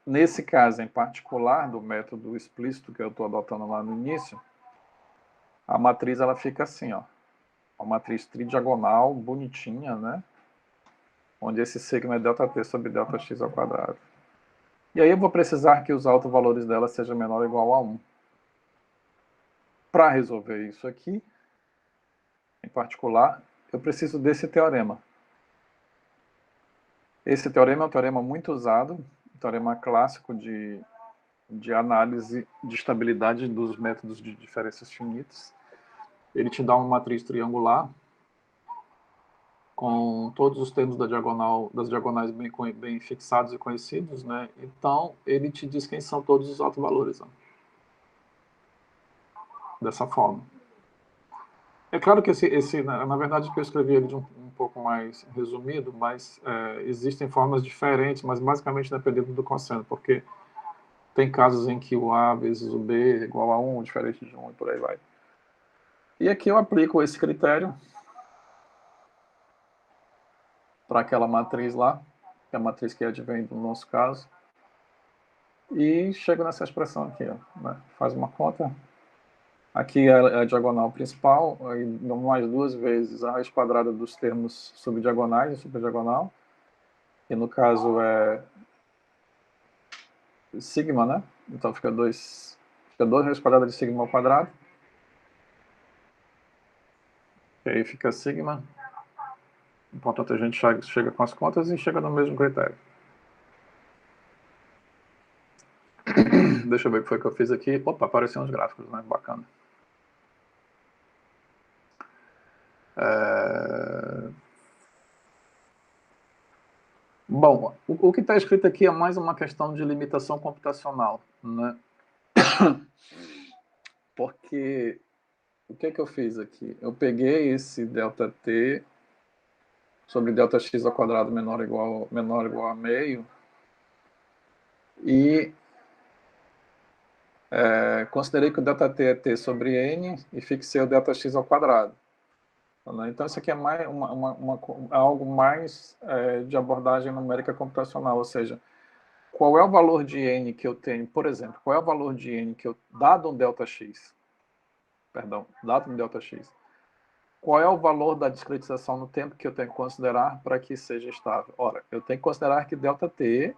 Nesse caso em particular, do método explícito que eu estou adotando lá no início, a matriz ela fica assim, ó, uma matriz tridiagonal, bonitinha, né? Onde esse sigma é ΔT sobre ΔX ao quadrado. E aí eu vou precisar que os autovalores dela sejam menor ou igual a 1. Para resolver isso aqui, em particular, eu preciso desse teorema. Esse teorema é um teorema muito usado, um teorema clássico de análise de estabilidade dos métodos de diferenças finitas. Ele te dá uma matriz triangular com todos os termos das diagonais bem fixados e conhecidos, né? Então, ele te diz quem são todos os autovalores, ó. Dessa forma. É claro que na verdade, que eu escrevi ele de um pouco mais resumido, mas existem formas diferentes, mas basicamente dependendo do cosseno, porque tem casos em que o A vezes o B é igual a 1, diferente de 1 e por aí vai. E aqui eu aplico esse critério para aquela matriz lá, que é a matriz que advém do nosso caso, e chego nessa expressão aqui, ó, né? Faz uma conta. Aqui é a diagonal principal, aí mais duas vezes a raiz quadrada dos termos subdiagonais e superdiagonal, que no caso é sigma, né? Então fica 2 raiz quadrada de sigma ao quadrado. E aí fica sigma. Portanto, a gente chega com as contas e chega no mesmo critério. Deixa eu ver o que foi que eu fiz aqui. Opa, apareceram os gráficos, né? Bacana. Bom, o que está escrito aqui é mais uma questão de limitação computacional, né? Porque o que é que eu fiz aqui? Eu peguei esse ΔT sobre ΔX ao quadrado menor ou igual a meio e considerei que o ΔT é T sobre N e fixei o ΔX ao quadrado. Né? Então, isso aqui é mais algo mais de abordagem numérica computacional, ou seja, qual é o valor de N que eu tenho, por exemplo, qual é o valor de N que eu, dado um ΔX, dado um ΔX, qual é o valor da discretização no tempo que eu tenho que considerar para que seja estável? Ora, eu tenho que considerar que ΔT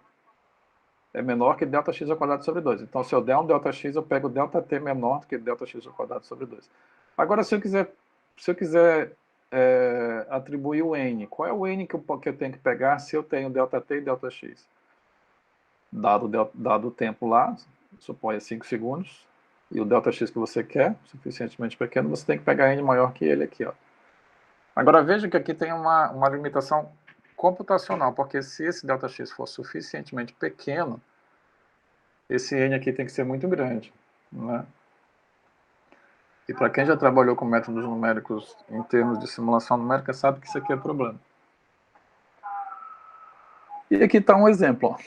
é menor que ΔX ao quadrado sobre 2. Então, se eu der um ΔX, eu pego ΔT menor do que ΔX ao quadrado sobre 2. Agora, se eu quiser atribuir o N, qual é o N que eu tenho que pegar se eu tenho ΔT e ΔX? Dado o tempo lá, suponha 5 segundos, e o ΔX que você quer, suficientemente pequeno, você tem que pegar N maior que ele aqui, ó. Agora veja que aqui tem uma limitação computacional, porque se esse ΔX for suficientemente pequeno, esse N aqui tem que ser muito grande, né? E para quem já trabalhou com métodos numéricos em termos de simulação numérica, sabe que isso aqui é problema. E aqui está um exemplo, ó.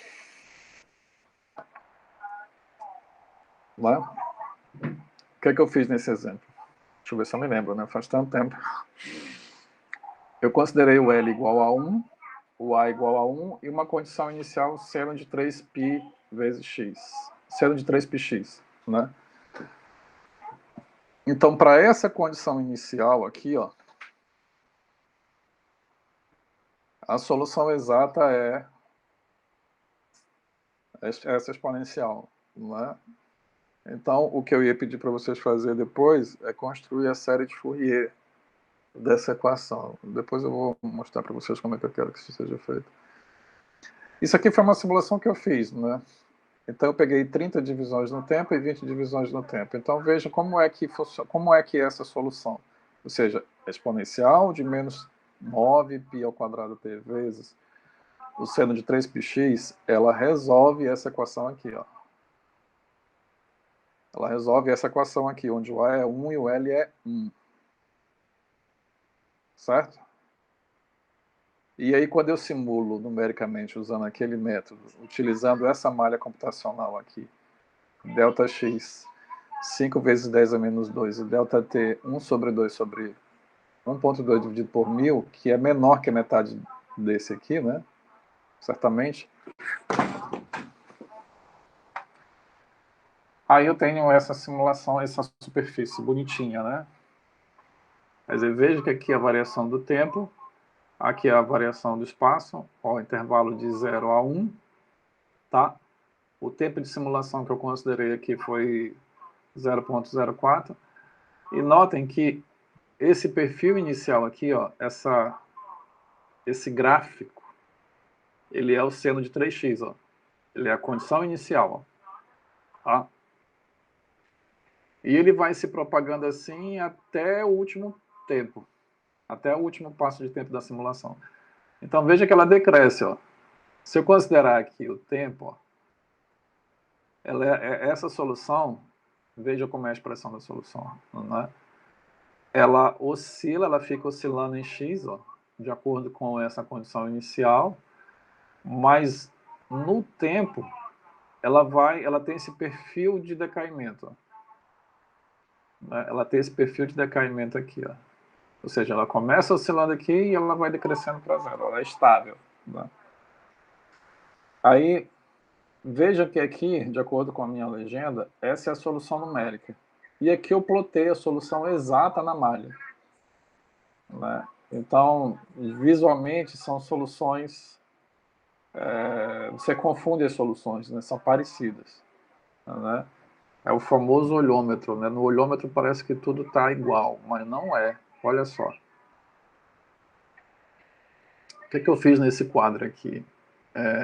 Né? O que é que eu fiz nesse exemplo? Deixa eu ver se eu me lembro, né? Faz tanto tempo. Eu considerei o L igual a 1, o A igual a 1 e uma condição inicial seno de 3π vezes x. Seno de 3πx, né? Então, para essa condição inicial aqui, ó, a solução exata é essa exponencial, né? Então, o que eu ia pedir para vocês fazer depois é construir a série de Fourier dessa equação. Depois eu vou mostrar para vocês como é que eu quero que isso seja feito. Isso aqui foi uma simulação que eu fiz, né? Então eu peguei 30 divisões no tempo e 20 divisões no tempo. Então veja como é que funciona, como é que é essa solução. Ou seja, exponencial de menos 9 π ao quadrado t vezes o seno de 3πx, ela resolve essa equação aqui, ó. Ela resolve essa equação aqui, onde o A é 1 e o L é 1. Certo? E aí, quando eu simulo numericamente usando aquele método, utilizando essa malha computacional aqui, ΔX 5 vezes 10 a menos 2 e ΔT 1 sobre 2 sobre 1,2 dividido por 1000, que é menor que a metade desse aqui, né? Certamente. Aí eu tenho essa simulação, essa superfície bonitinha, né? Quer dizer, veja que aqui é a variação do tempo, aqui é a variação do espaço, ó, intervalo de 0 a 1, tá? O tempo de simulação que eu considerei aqui foi 0,04. E notem que esse perfil inicial aqui, ó, esse gráfico, ele é o seno de 3x, ó. Ele é a condição inicial, ó. Tá? E ele vai se propagando assim até o último tempo, até o último passo de tempo da simulação. Então veja que ela decresce, ó. Se eu considerar aqui o tempo, ó, essa solução, veja como é a expressão da solução, né? Ela oscila, ela fica oscilando em x, ó, de acordo com essa condição inicial, mas no tempo ela tem esse perfil de decaimento, ó, né? Ela tem esse perfil de decaimento aqui, ó. Ou seja, ela começa oscilando aqui e ela vai decrescendo para zero, ela é estável, né? Aí veja que aqui, de acordo com a minha legenda, essa é a solução numérica. E aqui eu plotei a solução exata na malha, né? Então, visualmente, são soluções... você confunde as soluções, né? São parecidas, né? É o famoso olhômetro, né? No olhômetro parece que tudo está igual, mas não é. Olha só. O que eu fiz nesse quadro aqui?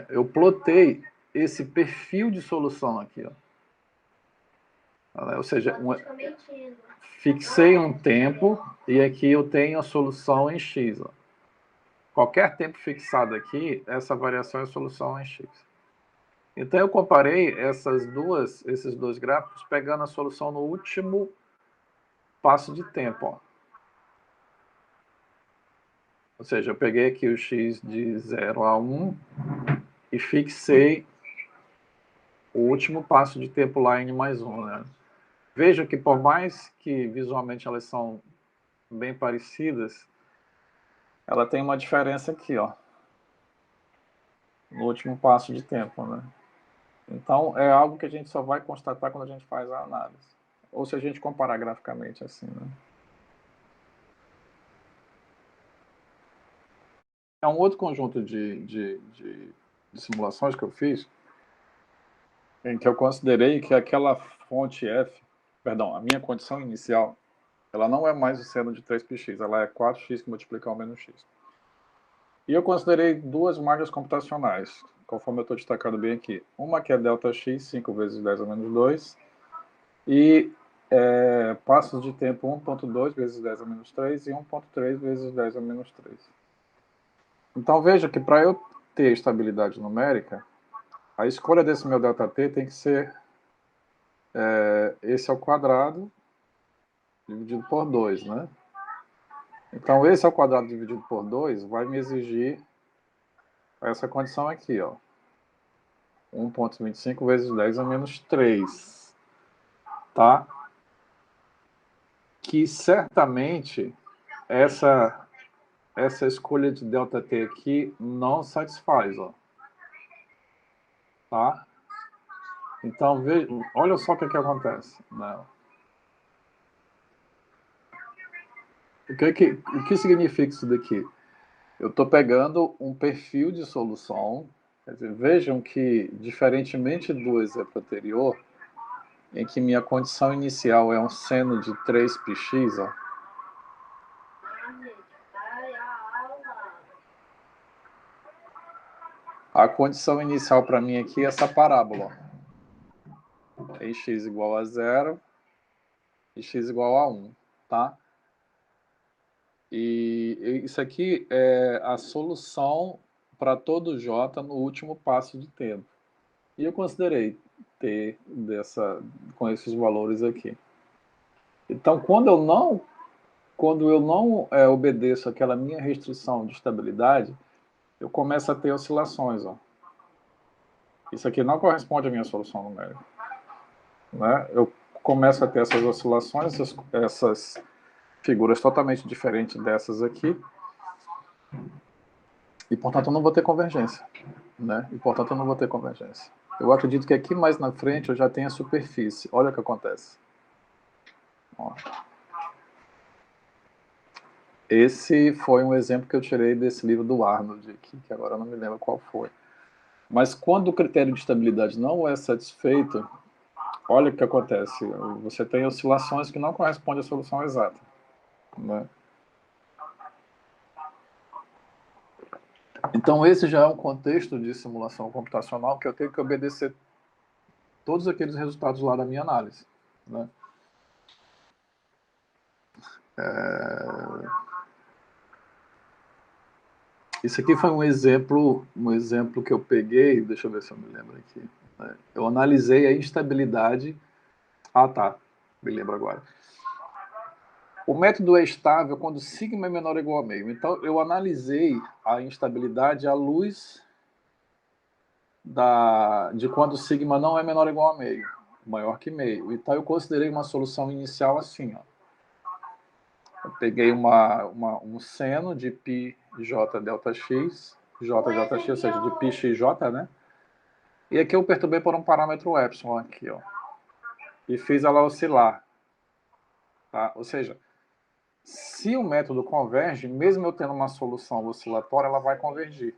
Eu plotei esse perfil de solução aqui, ó. Ou seja, fixei um tempo e aqui eu tenho a solução em x, ó. Qualquer tempo fixado aqui, essa variação é a solução em x. Então eu comparei esses dois gráficos pegando a solução no último passo de tempo, ó. Ou seja, eu peguei aqui o x de 0 a 1 e fixei o último passo de tempo lá em mais 1, né? Veja que por mais que visualmente elas são bem parecidas, ela tem uma diferença aqui, ó, no último passo de tempo, né? Então, é algo que a gente só vai constatar quando a gente faz a análise. Ou se a gente comparar graficamente assim, né? É um outro conjunto de simulações que eu fiz, em que eu considerei que aquela fonte F, perdão, a minha condição inicial, ela não é mais o seno de 3πx, ela é 4x que multiplica ao menos x. E eu considerei duas malhas computacionais, conforme eu estou destacando bem aqui. Uma que é ΔX, 5 vezes 10 a menos 2, e passos de tempo 1,2 vezes 10 a menos 3 e 1,3 vezes 10 a menos 3. Então veja que para eu ter estabilidade numérica, a escolha desse meu ΔT tem que ser esse ao quadrado dividido por 2, né? Então esse ao quadrado dividido por 2 vai me exigir essa condição aqui, ó. 1,25 vezes 10 a menos 3, tá? Que certamente essa escolha de ΔT aqui não satisfaz, ó. Tá? Então, veja, olha só o que acontece, né? O que significa isso daqui? Eu estou pegando um perfil de solução, quer dizer, vejam que, diferentemente do exemplo anterior, em que minha condição inicial é um seno de 3πx, ó, a condição inicial para mim aqui é essa parábola, ó, em x igual a 0 e x igual a 1, tá? E isso aqui é a solução para todo J no último passo de tempo. E eu considerei T com esses valores aqui. Então, quando eu não obedeço aquela minha restrição de estabilidade, eu começo a ter oscilações. Ó. Isso aqui não corresponde à minha solução numérica. Né? Eu começo a ter essas oscilações, essas figuras totalmente diferentes dessas aqui, e, portanto, eu não vou ter convergência. Né? E, portanto, eu não vou ter convergência. Eu acredito que aqui mais na frente eu já tenho a superfície. Olha o que acontece. Ó. Esse foi um exemplo que eu tirei desse livro do Arnold, aqui, que agora eu não me lembro qual foi. Mas quando o critério de estabilidade não é satisfeito, olha o que acontece. Você tem oscilações que não correspondem à solução exata. Né? Então, esse já é um contexto de simulação computacional que eu tenho que obedecer todos aqueles resultados lá da minha análise. Né? Isso aqui foi um exemplo que eu peguei, deixa eu ver se eu me lembro aqui. Né? Eu analisei a instabilidade. Ah, tá, me lembro agora. O método é estável quando sigma é menor ou igual a meio. Então, eu analisei a instabilidade à luz de quando sigma não é menor ou igual a meio, maior que meio. Então, eu considerei uma solução inicial assim. Ó. Eu peguei um seno de πj delta x, jΔx, ou seja, de πxj, né? E aqui eu perturbei por um parâmetro epsilon aqui, ó. E fiz ela oscilar. Tá? Ou seja, se o método converge, mesmo eu tendo uma solução oscilatória, ela vai convergir.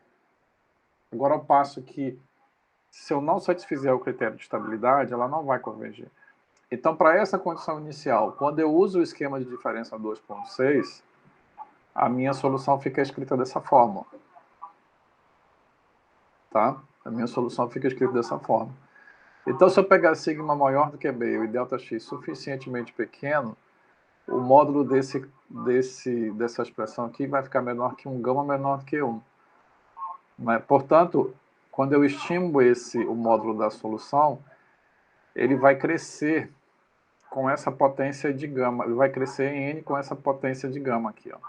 Agora, ao passo que, se eu não satisfizer o critério de estabilidade, ela não vai convergir. Então, para essa condição inicial, quando eu uso o esquema de diferença 2.6, a minha solução fica escrita dessa forma. Tá? A minha solução fica escrita dessa forma. Então, se eu pegar sigma maior do que meio e Δx suficientemente pequeno, o módulo dessa expressão aqui vai ficar menor que um gama menor do que 1. Mas, portanto, quando eu estimo o módulo da solução, ele vai crescer com essa potência de gama. Ele vai crescer em n com essa potência de gama aqui, ó,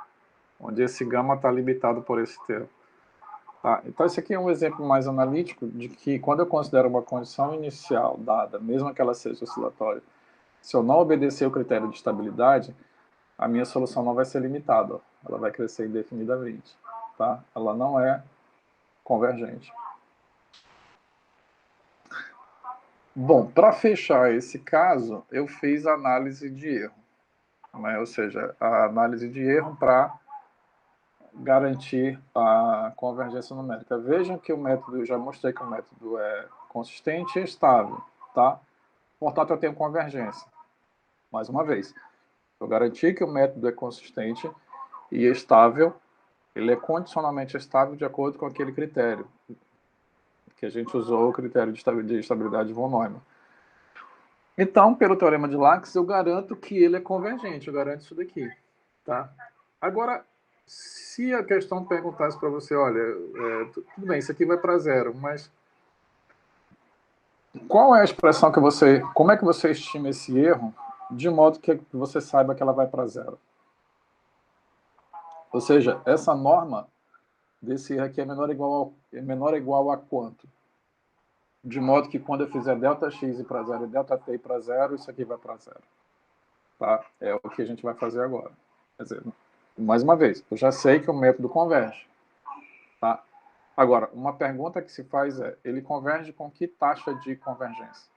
onde esse gama está limitado por esse termo. Tá? Então, esse aqui é um exemplo mais analítico de que, quando eu considero uma condição inicial dada, mesmo que ela seja oscilatória, se eu não obedecer o critério de estabilidade, a minha solução não vai ser limitada. Ó. Ela vai crescer indefinidamente. Tá? Ela não é convergente. Bom, para fechar esse caso, eu fiz análise de erro. Né? Ou seja, a análise de erro para garantir a convergência numérica. Vejam que o método, eu já mostrei que o método é consistente e estável, tá? Portanto, eu tenho convergência. Mais uma vez, eu garanti que o método é consistente e estável, ele é condicionalmente estável de acordo com aquele critério, que a gente usou o critério de estabilidade von Neumann. Então, pelo teorema de Lax, eu garanto que ele é convergente, eu garanto isso daqui, tá? Agora, se a questão perguntasse para você, olha, tudo bem, isso aqui vai para zero, mas qual é a expressão como é que você estima esse erro de modo que você saiba que ela vai para zero? Ou seja, essa norma desse erro aqui é menor ou igual a quanto? De modo que quando eu fizer Δx ir para zero e Δt ir para zero, isso aqui vai para zero. Tá? É o que a gente vai fazer agora. Quer dizer, mais uma vez, eu já sei que o método converge. Tá? Agora, uma pergunta que se faz é, ele converge com que taxa de convergência?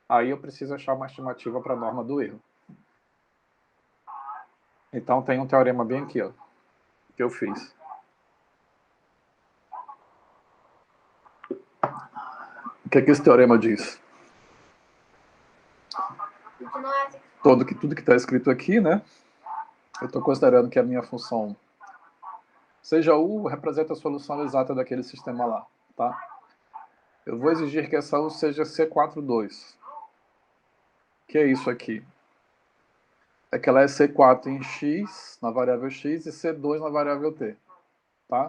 Aí eu preciso achar uma estimativa para a norma do erro. Então tem um teorema bem aqui, ó, que eu fiz. O que esse teorema diz? Tudo que está escrito aqui, né? Eu estou considerando que a minha função seja U, representa a solução exata daquele sistema lá, tá? Eu vou exigir que essa U seja C42. Que é isso aqui? É que ela é C4 em X, na variável X, e C2 na variável T, tá?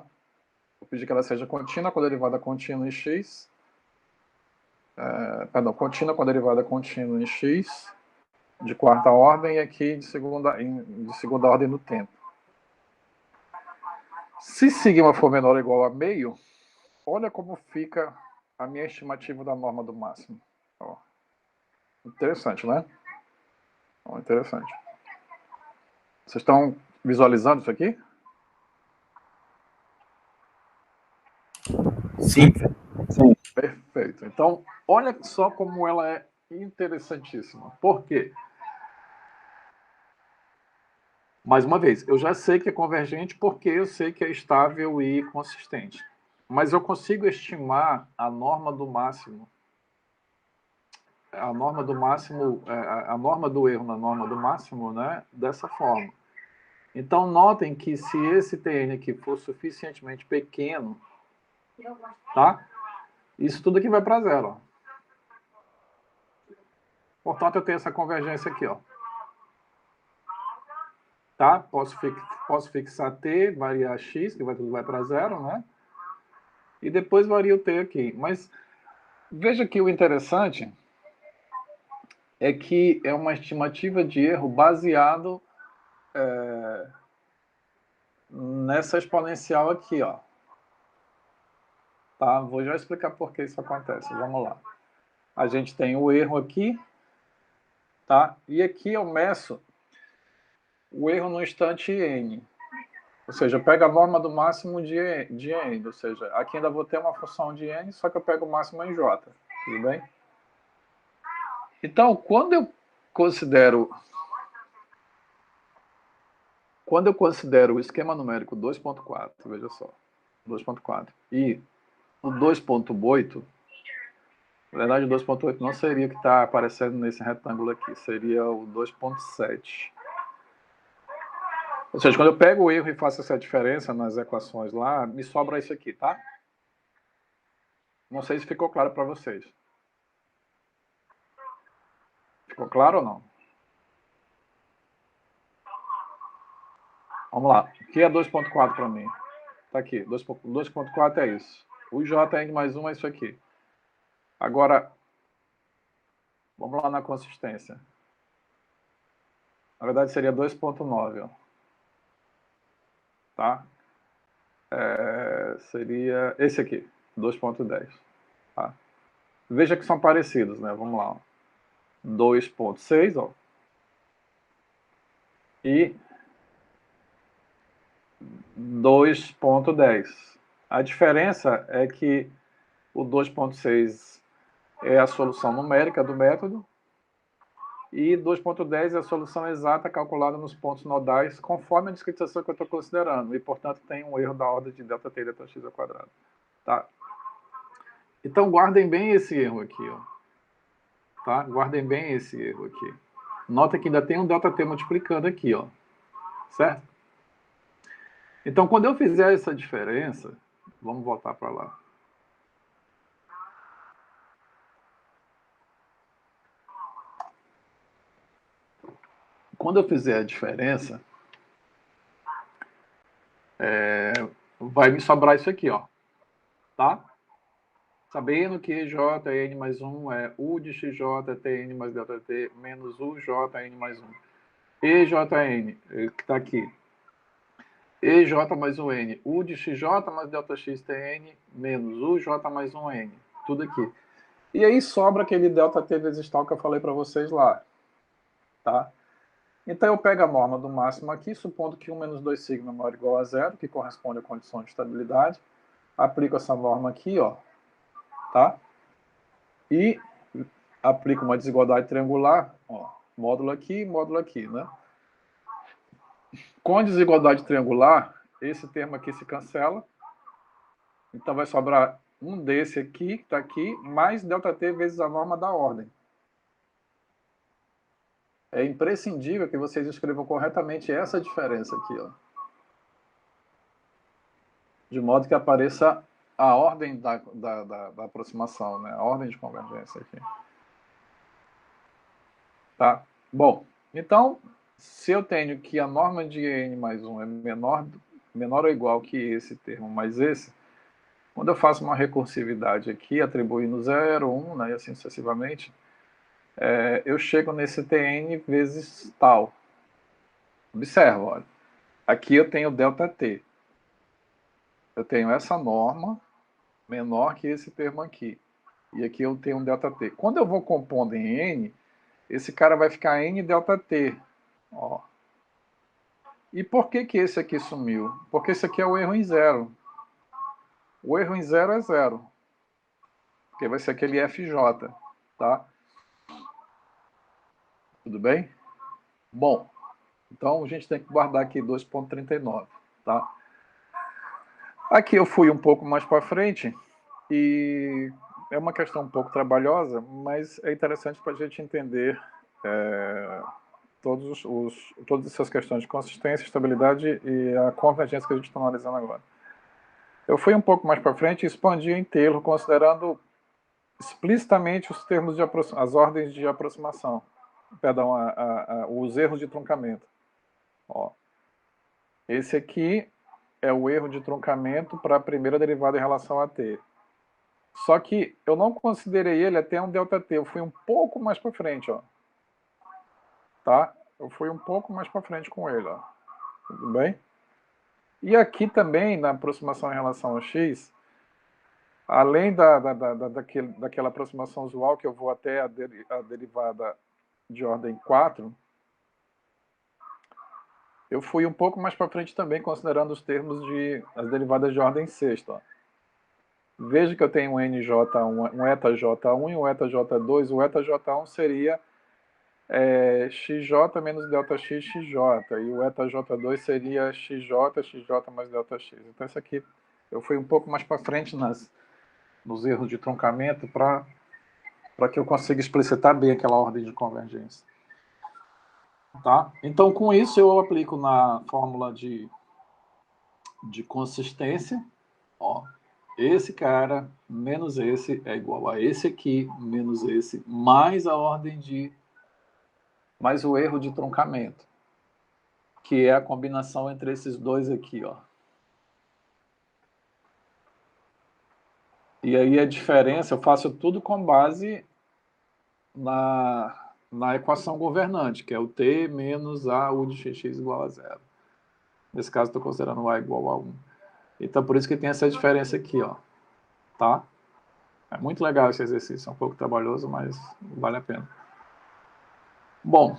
Vou pedir que ela seja contínua com a derivada contínua em X. Perdão, contínua com a derivada contínua em X, de quarta ordem, e aqui de segunda ordem no tempo. Se sigma for menor ou igual a meio, olha como fica a minha estimativa da norma do máximo. Ó. Interessante, né? Ó, interessante. Vocês estão visualizando isso aqui? Sim. Sim. Perfeito. Então, olha só como ela é interessantíssima. Por quê? Mais uma vez, eu já sei que é convergente porque eu sei que é estável e consistente. Mas eu consigo estimar a norma do máximo. A norma do máximo, a norma do erro na norma do máximo, né? Dessa forma. Então, notem que se esse TN aqui for suficientemente pequeno, tá? Isso tudo aqui vai para zero. Ó. Portanto, eu tenho essa convergência aqui, ó. Tá? Posso fixar T, variar X, que tudo vai para zero, né? E depois varia o T aqui. Mas veja que o interessante é que é uma estimativa de erro baseado nessa exponencial aqui, ó. Tá? Vou já explicar por que isso acontece. Vamos lá. A gente tem o erro aqui, tá? E aqui eu meço o erro no instante n. Ou seja, eu pego a norma do máximo de n. Ou seja, aqui ainda vou ter uma função de n, só que eu pego o máximo em j. Tudo bem? Então, quando eu considero o esquema numérico 2.4, veja só, 2.4, e o 2.8, na verdade o 2.8 não seria o que está aparecendo nesse retângulo aqui, seria o 2.7. Ou seja, quando eu pego o erro e faço essa diferença nas equações lá, me sobra isso aqui, tá? Não sei se ficou claro para vocês. Ficou claro ou não? Vamos lá. O que é 2.4 para mim? Tá aqui. 2.4 é isso. O Jn mais 1 é isso aqui. Agora, vamos lá na consistência. Na verdade, seria 2.9. Ó. Tá? Seria esse aqui, 2.10. Tá? Veja que são parecidos, né? Vamos lá. 2.6, ó. E 2.10. A diferença é que o 2.6 é a solução numérica do método e 2.10 é a solução exata calculada nos pontos nodais conforme a discretização que eu estou considerando. E, portanto, tem um erro da ordem de ΔT e ΔX ao quadrado. Tá? Então, guardem bem esse erro aqui. Ó. Tá? Guardem bem esse erro aqui. Nota que ainda tem um ΔT multiplicando aqui. Ó. Certo? Então, quando eu fizer essa diferença, vamos voltar para lá. Quando eu fizer a diferença, vai me sobrar isso aqui, ó. Tá? Sabendo que Jn mais 1 é U de xj Tn mais ΔT menos U Jn mais 1. EJN, que está aqui. EJ mais 1N. U de xj mais ΔX Tn menos UJ mais 1N. Tudo aqui. E aí sobra aquele ΔT vezes tal que eu falei para vocês lá. Tá? Então eu pego a norma do máximo aqui, supondo que 1 menos 2 sigma maior ou igual a zero, que corresponde à condição de estabilidade. Aplico essa norma aqui, ó. Tá? E aplico uma desigualdade triangular, ó, módulo aqui, né? Com a desigualdade triangular, esse termo aqui se cancela. Então vai sobrar um desse aqui, que está aqui, mais ΔT vezes a norma da ordem. É imprescindível que vocês escrevam corretamente essa diferença aqui, ó. De modo que apareça a ordem da aproximação, né? A ordem de convergência aqui. Tá? Bom, então, se eu tenho que a norma de n mais 1 é menor ou igual que esse termo mais esse, quando eu faço uma recursividade aqui, atribuindo 0, 1, né, e assim sucessivamente, eu chego nesse Tn vezes tal. Observa, olha. Aqui eu tenho ΔT. Eu tenho essa norma menor que esse termo aqui. E aqui eu tenho um ΔT. Quando eu vou compondo em n, esse cara vai ficar n ΔT. Ó. E por que que esse aqui sumiu? Porque esse aqui é o erro em zero. O erro em zero é zero. Porque vai ser aquele FJ. Tá? Tudo bem? Bom, então a gente tem que guardar aqui 2,39. Tá? Aqui eu fui um pouco mais para frente e é uma questão um pouco trabalhosa, mas é interessante para a gente entender todas essas questões de consistência, estabilidade e a convergência que a gente está analisando agora. Eu fui um pouco mais para frente e expandi o enterro, considerando explicitamente os termos de as ordens de aproximação, perdão, os erros de truncamento. Ó, esse aqui é o erro de truncamento para a primeira derivada em relação a t. Só que eu não considerei ele até um ΔT, eu fui um pouco mais para frente, ó. Tá? Eu fui um pouco mais para frente com ele, ó. Tudo bem? E aqui também, na aproximação em relação a x, além daquela aproximação usual que eu vou até a derivada de ordem 4, eu fui um pouco mais para frente também, considerando os termos de as derivadas de ordem sexta. Ó. Veja que eu tenho um NJ1, um ETJ1 e um ETJ2. O ETJ1 seria XJ menos ΔX, XJ. E o ETJ2 seria XJ, XJ mais ΔX. Então, isso aqui eu fui um pouco mais para frente nos erros de truncamento para que eu consiga explicitar bem aquela ordem de convergência. Tá? Então, com isso, eu aplico na fórmula de consistência. Ó, esse cara menos esse é igual a esse aqui menos esse, mais a ordem de... mais o erro de truncamento, que é a combinação entre esses dois aqui, ó. E aí a diferença, eu faço tudo com base na equação governante, que é o t menos a u de x igual a zero. Nesse caso, estou considerando a igual a 1. Então, por isso que tem essa diferença aqui, ó. Tá? É muito legal esse exercício, é um pouco trabalhoso, mas vale a pena. Bom,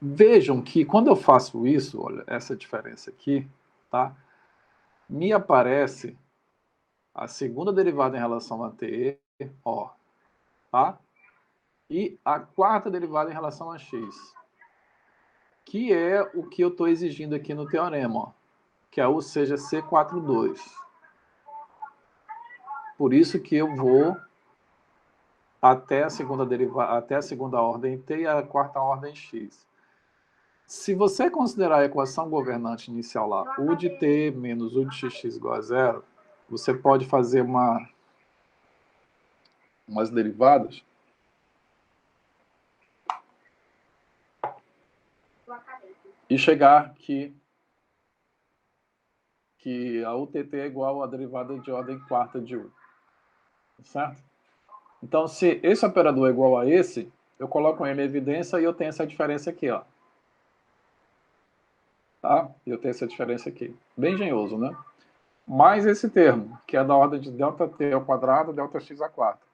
vejam que quando eu faço isso, olha, essa diferença aqui, tá? Me aparece a segunda derivada em relação a t, ó, tá? E a quarta derivada em relação a x, que é o que eu estou exigindo aqui no teorema, ó, que é o seja C42. Por isso que eu vou até a segunda até a segunda ordem t e a quarta ordem x. Se você considerar a equação governante inicial lá, u de t menos u de x igual a zero, você pode fazer umas derivadas e chegar que a UTT é igual à derivada de ordem quarta de u. Certo? Então, se esse operador é igual a esse, eu coloco ele em evidência e eu tenho essa diferença aqui, ó. Tá? Eu tenho essa diferença aqui. Bem engenhoso, né? Mais esse termo, que é da ordem de ΔT ao quadrado, ΔX à quarta.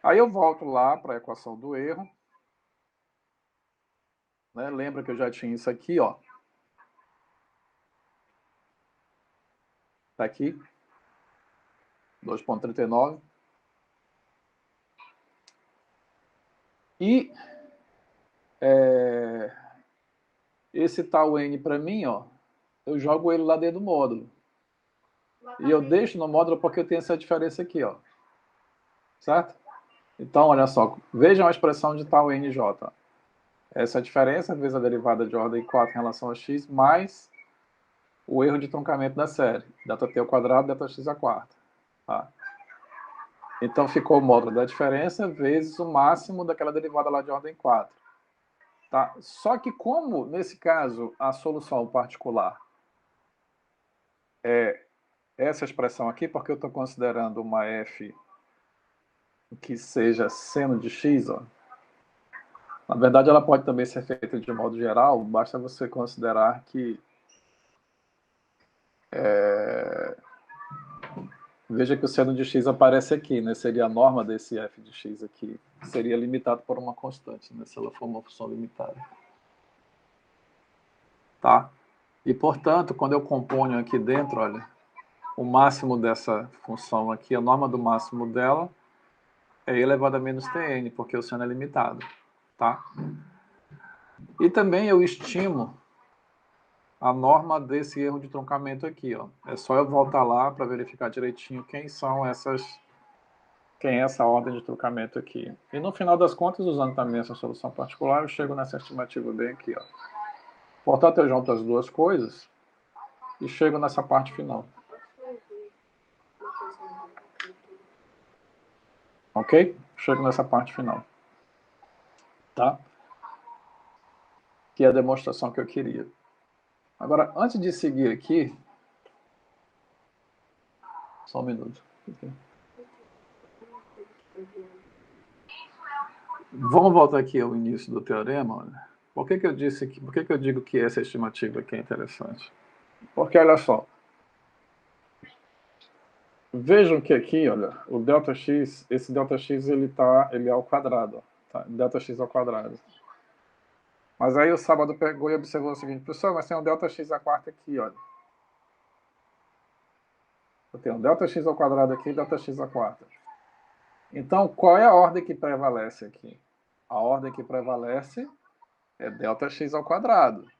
Aí eu volto lá para a equação do erro. Né? Lembra que eu já tinha isso aqui, ó. Tá aqui. 2,39. E esse tal N para mim, ó, eu jogo ele lá dentro do módulo. E eu deixo no módulo porque eu tenho essa diferença aqui, ó. Certo? Então, olha só, vejam a expressão de tal NJ. Essa diferença vezes a derivada de ordem 4 em relação a x, mais o erro de truncamento da série. Δt ao quadrado, δx à quarta. Tá? Então, ficou o módulo da diferença vezes o máximo daquela derivada lá de ordem 4. Tá? Só que como, nesse caso, a solução particular é essa expressão aqui, porque eu estou considerando uma f que seja seno de x, ó. Na verdade, ela pode também ser feita de modo geral, basta você considerar que veja que o seno de x aparece aqui, né? Seria a norma desse f de x aqui. Seria limitado por uma constante, né? Se ela for uma função limitada. Tá? E, portanto, quando eu componho aqui dentro, olha, o máximo dessa função aqui, a norma do máximo dela é e elevado a menos tn, porque o seno é limitado. Tá? E também eu estimo a norma desse erro de truncamento aqui, ó. É só eu voltar lá para verificar direitinho quem é essa ordem de truncamento aqui. E no final das contas, usando também essa solução particular, eu chego nessa estimativa bem aqui, ó. Portanto, eu junto as duas coisas e chego nessa parte final. Ok? Chego nessa parte final. Tá? Que é a demonstração que eu queria. Agora, antes de seguir aqui, só um minuto. Vamos voltar aqui ao início do teorema. Olha. Por que eu digo que essa estimativa aqui é interessante? Porque, olha só, vejam que aqui, olha, o ΔX, esse ΔX ele é ao quadrado, tá? ΔX ao quadrado. Mas aí o Sábado pegou e observou o seguinte, pessoal, mas tem um ΔX à quarta aqui, olha. Eu tenho um ΔX ao quadrado aqui e ΔX à quarta. Então, qual é a ordem que prevalece aqui? A ordem que prevalece é ΔX ao quadrado.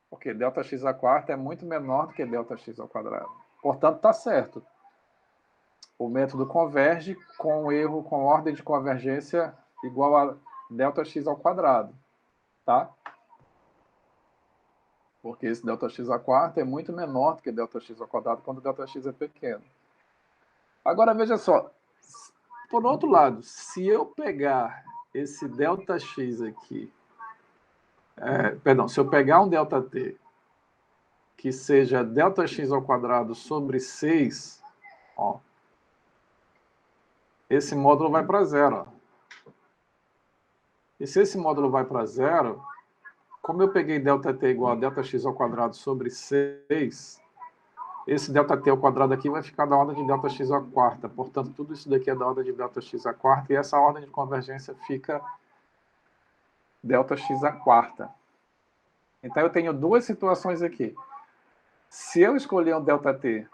Porque ΔX à quarta é muito menor do que ΔX ao quadrado. Portanto, está certo. O método converge com o erro com ordem de convergência igual a ΔX ao quadrado. Tá? Porque esse ΔX à quarta é muito menor do que ΔX ao quadrado quando ΔX é pequeno. Agora, veja só. Por outro lado, se eu pegar esse ΔX aqui, se eu pegar um ΔT que seja ΔX ao quadrado sobre 6, ó, esse módulo vai para zero. Ó. E se esse módulo vai para zero, como eu peguei ΔT igual a ΔX ao quadrado sobre 6, esse ΔT ao quadrado aqui vai ficar da ordem de ΔX à quarta. Portanto, tudo isso daqui é da ordem de ΔX à quarta, e essa ordem de convergência fica ΔX à quarta. Então, eu tenho duas situações aqui. Se eu escolher um ΔT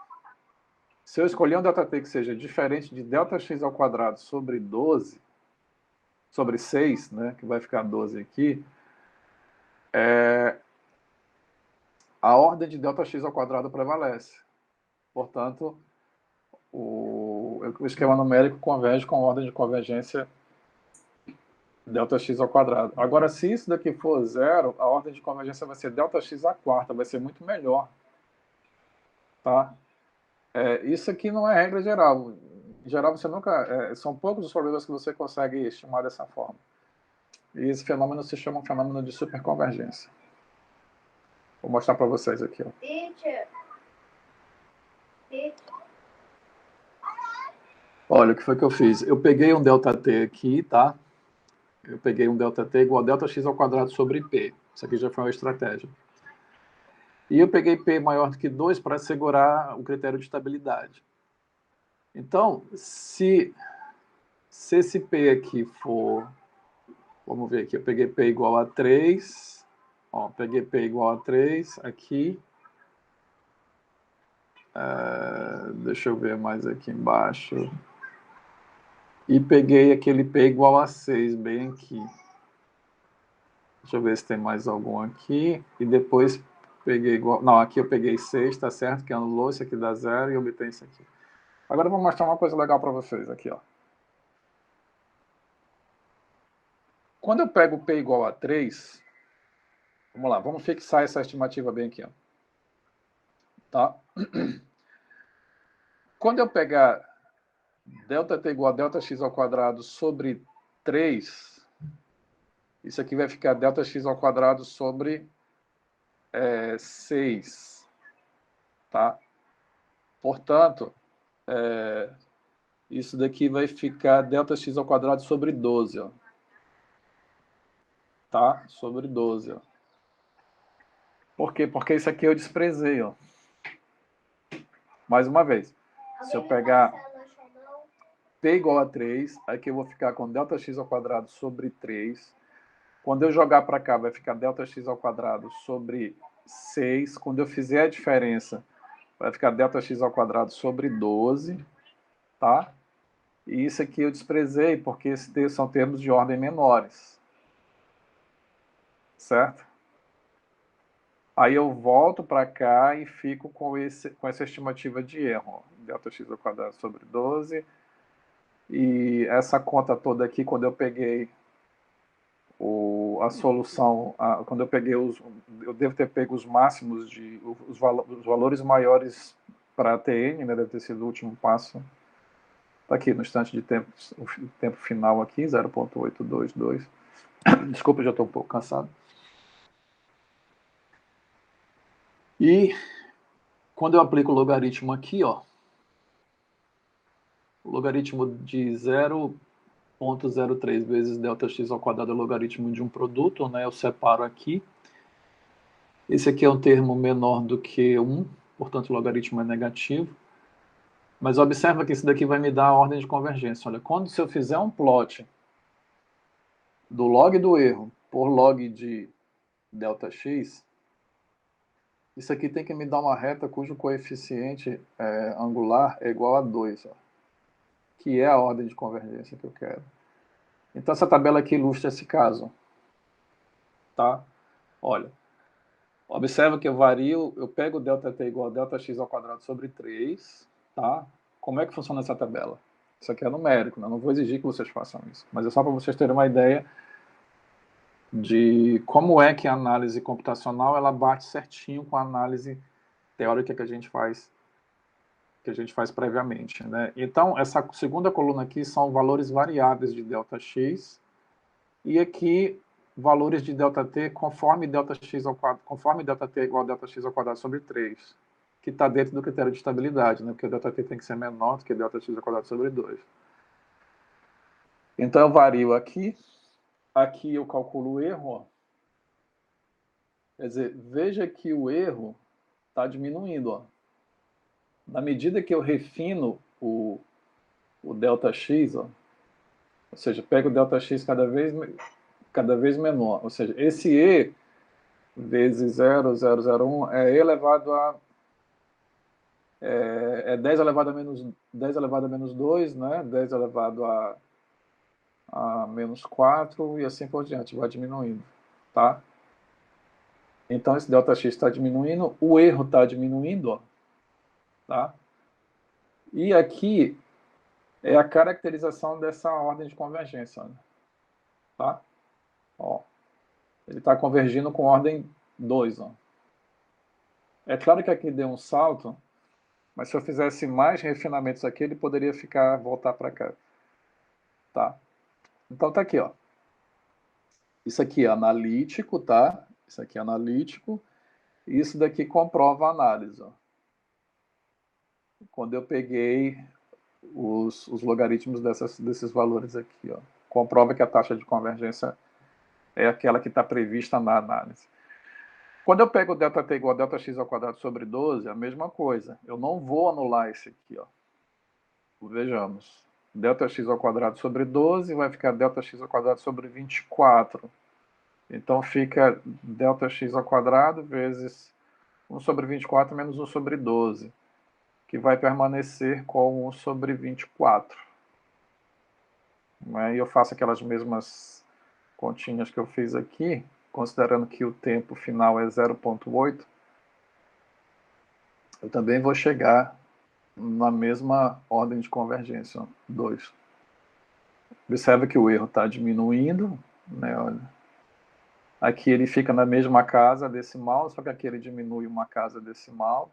que seja diferente de ΔX ao quadrado sobre 12, sobre 6, né, que vai ficar 12 aqui, a ordem de ΔX ao quadrado prevalece. Portanto, o esquema numérico converge com a ordem de convergência ΔX ao quadrado. Agora, se isso daqui for zero, a ordem de convergência vai ser ΔX à quarta, vai ser muito melhor. Tá? Isso aqui não é regra geral. Em geral, você nunca. São poucos os problemas que você consegue estimar dessa forma. E esse fenômeno se chama um fenômeno de superconvergência. Vou mostrar para vocês aqui. Ó. Olha, o que foi que eu fiz? Eu peguei um ΔT aqui, tá? Eu peguei um ΔT igual a ΔX ao quadrado sobre P. Isso aqui já foi uma estratégia. E eu peguei P maior do que 2 para assegurar o critério de estabilidade. Então, se esse P aqui for... Vamos ver aqui, eu peguei P igual a 3. Ó, peguei P igual a 3 aqui. Deixa eu ver mais aqui embaixo. E peguei aquele P igual a 6, bem aqui. Deixa eu ver se tem mais algum aqui. E depois peguei igual... Não, aqui eu peguei 6, tá certo? Que anulou, esse aqui dá 0 e obtém isso aqui. Agora eu vou mostrar uma coisa legal para vocês aqui, ó. Quando eu pego P igual a 3, vamos lá, vamos fixar essa estimativa bem aqui, ó. Tá? Quando eu pegar ΔT igual a Δx ao quadrado sobre 3, isso aqui vai ficar Δx ao quadrado sobre 6. Tá? Portanto, isso daqui vai ficar Δx ao quadrado sobre 12. Ó. Tá? Sobre 12. Ó. Por quê? Porque isso aqui eu desprezei. Ó. Mais uma vez. Se eu pegar P igual a 3, aqui eu vou ficar com Δx ao quadrado sobre 3. Quando eu jogar para cá, vai ficar Δx ao quadrado sobre 6. Quando eu fizer a diferença, vai ficar Δx ao quadrado sobre 12. Tá? E isso aqui eu desprezei, porque esses são termos de ordem menores. Certo? Aí eu volto para cá e fico com essa estimativa de erro. Δx ao quadrado sobre 12. E essa conta toda aqui, quando eu peguei a solução, quando eu peguei eu devo ter pego os máximos, os valores maiores para a TN, né, deve ter sido o último passo. Está aqui no instante de tempo, o tempo final aqui, 0,822. Desculpa, já estou um pouco cansado. E quando eu aplico o logaritmo aqui, ó, o logaritmo de 0,03 vezes Δx ao quadrado é o logaritmo de um produto, né? Eu separo aqui. Esse aqui é um termo menor do que 1, portanto o logaritmo é negativo. Mas observa que isso daqui vai me dar a ordem de convergência. Olha, se eu fizer um plot do log do erro por log de Δx, isso aqui tem que me dar uma reta cujo coeficiente angular é igual a 2, ó, que é a ordem de convergência que eu quero. Então essa tabela aqui ilustra esse caso. Tá? Olha, observa que eu vario, eu pego ΔT igual a Δx ao quadrado sobre 3, tá? Como é que funciona essa tabela? Isso aqui é numérico, né? Não vou exigir que vocês façam isso, mas é só para vocês terem uma ideia de como é que a análise computacional ela bate certinho com a análise teórica que a gente faz previamente, né? Então, essa segunda coluna aqui são valores variáveis de Δx, e aqui valores de ΔT conforme Δx ao quadrado, conforme ΔT é igual a Δx ao quadrado sobre 3, que está dentro do critério de estabilidade, né? Porque o ΔT tem que ser menor do que Δx ao quadrado sobre 2. Então eu vario aqui eu calculo o erro, ó. Quer dizer, veja que o erro está diminuindo, ó. Na medida que eu refino o Δx, ó, ou seja, pego o Δx cada vez menor, ou seja, esse E vezes 0,001 é elevado a 10 elevado a menos 2, né? 10 elevado a menos 4 e assim por diante, vai diminuindo, tá? Então esse Δx está diminuindo, o erro está diminuindo, ó, tá? E aqui é a caracterização dessa ordem de convergência, né? Tá? Ó, ele está convergindo com ordem 2, ó. É claro que aqui deu um salto, mas se eu fizesse mais refinamentos aqui, ele poderia voltar para cá. Tá? Então tá aqui, ó. Isso aqui é analítico, tá? Isso aqui é analítico. E isso daqui comprova a análise, ó. Quando eu peguei os logaritmos desses valores aqui, ó. Comprova que a taxa de convergência é aquela que está prevista na análise. Quando eu pego o ΔT igual a Δx ao quadrado sobre 12, é a mesma coisa. Eu não vou anular esse aqui, ó. Vejamos. Δx ao quadrado sobre 12 vai ficar Δx ao quadrado sobre 24. Então fica Δx ao quadrado vezes 1 sobre 24 menos 1 sobre 12, que vai permanecer com 1 sobre 24. E eu faço aquelas mesmas continhas que eu fiz aqui. considerando que o tempo final é 0,8, eu também vou chegar na mesma ordem de convergência, 2. Observa que o erro está diminuindo, né? Olha. Aqui ele fica na mesma casa decimal, só que aqui ele diminui uma casa decimal.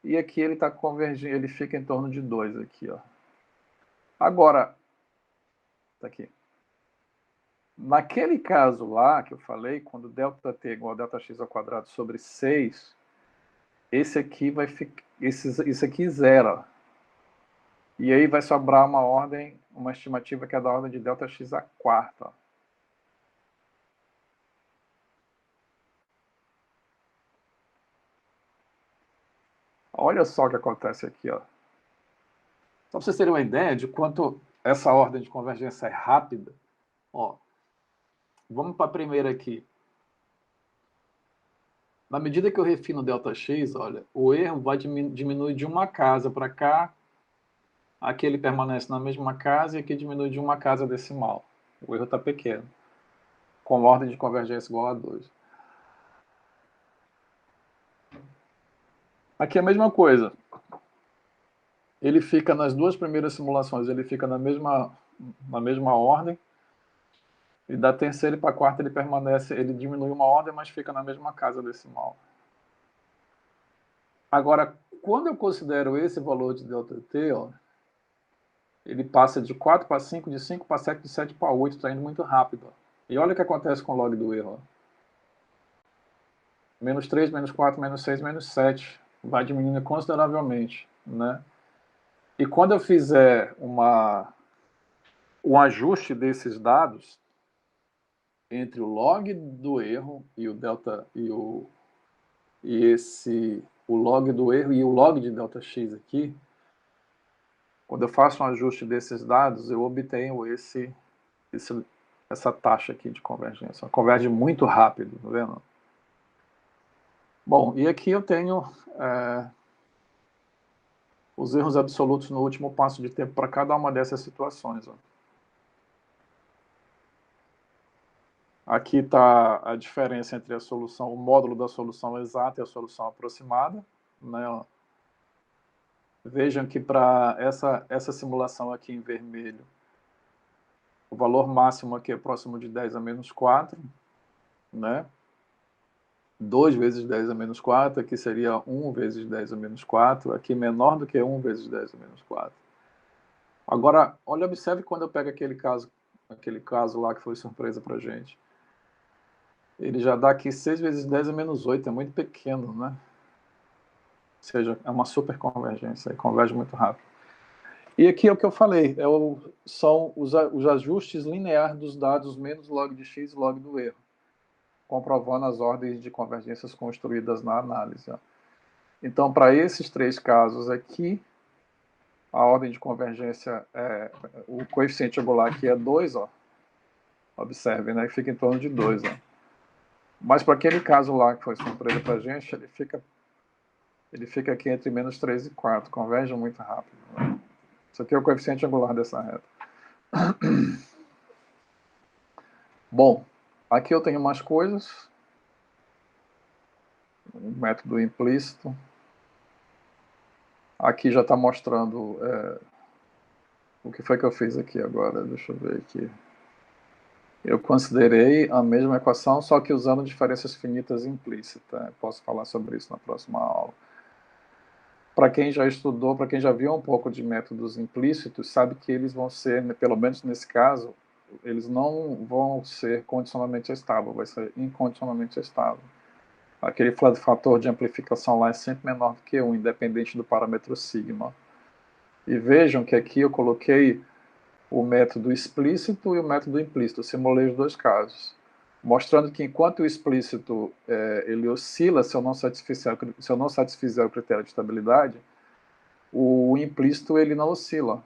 E aqui ele está convergindo, ele fica em torno de 2 aqui, ó. Agora, tá aqui. Naquele caso lá que eu falei, quando ΔT é igual a Δx ao quadrado sobre 6, esse aqui vai ficar, isso aqui zero. E aí vai sobrar uma ordem, uma estimativa que é da ordem de Δx à quarta. Olha só o que acontece aqui, ó. Só para vocês terem uma ideia de quanto essa ordem de convergência é rápida, ó. Vamos para a primeira aqui. Na medida que eu refino Δx, olha, o erro vai diminuir de uma casa para cá, aqui ele permanece na mesma casa e aqui diminui de uma casa decimal. O erro está pequeno, com ordem de convergência igual a 2. Aqui é a mesma coisa. Ele fica nas duas primeiras simulações, ele fica na mesma ordem, e da terceira para a quarta ele permanece, ele diminui uma ordem, mas fica na mesma casa decimal. Agora, quando eu considero esse valor de ΔT, ó, ele passa de 4 para 5, de 5 para 7, de 7 para 8, está indo muito rápido. Ó. E olha o que acontece com o log do erro. Ó. Menos 3, menos 4, menos 6, menos 7. Vai diminuindo consideravelmente. Né? E quando eu fizer um ajuste desses dados entre o log do erro e o delta o log do erro e o log de Δx aqui, quando eu faço um ajuste desses dados, eu obtenho essa taxa aqui de convergência. Converge muito rápido, tá vendo? Bom, e aqui eu tenho os erros absolutos no último passo de tempo para cada uma dessas situações. Ó. Aqui está a diferença entre a solução, o módulo da solução exata e a solução aproximada. Né? Ó. Vejam que para essa simulação aqui em vermelho, o valor máximo aqui é próximo de 10 a menos 4, né? 2 vezes 10 a menos 4, aqui seria 1 vezes 10 a menos 4, aqui menor do que 1 vezes 10 a menos 4. Agora, olha, observe quando eu pego aquele caso lá que foi surpresa para a gente. Ele já dá aqui 6 vezes 10 a menos 8, é muito pequeno, né? Ou seja, é uma super convergência, converge muito rápido. E aqui é o que eu falei, são os ajustes lineares dos dados menos log de x e log do erro, comprovando as ordens de convergências construídas na análise. Ó. Então, para esses 3 casos aqui, a ordem de convergência, o coeficiente angular aqui é 2, ó. Observem, né? Fica em torno de 2. Ó. Mas para aquele caso lá que foi surpresa para a gente, ele fica aqui entre menos 3 e 4, converge muito rápido. Né? Isso aqui é o coeficiente angular dessa reta. Bom, aqui eu tenho umas coisas. Um método implícito. Aqui já está mostrando o que foi que eu fiz aqui agora. Deixa eu ver aqui. Eu considerei a mesma equação, só que usando diferenças finitas implícitas. Posso falar sobre isso na próxima aula. Para quem já estudou, para quem já viu um pouco de métodos implícitos, sabe que eles vão ser, pelo menos nesse caso, eles não vão ser condicionalmente estável, vai ser incondicionalmente estável. Aquele fator de amplificação lá é sempre menor do que 1, independente do parâmetro sigma. E vejam que aqui eu coloquei o método explícito e o método implícito, eu simulei os 2 casos, mostrando que enquanto o explícito ele oscila se eu não satisfizer o critério de estabilidade, o implícito ele não oscila.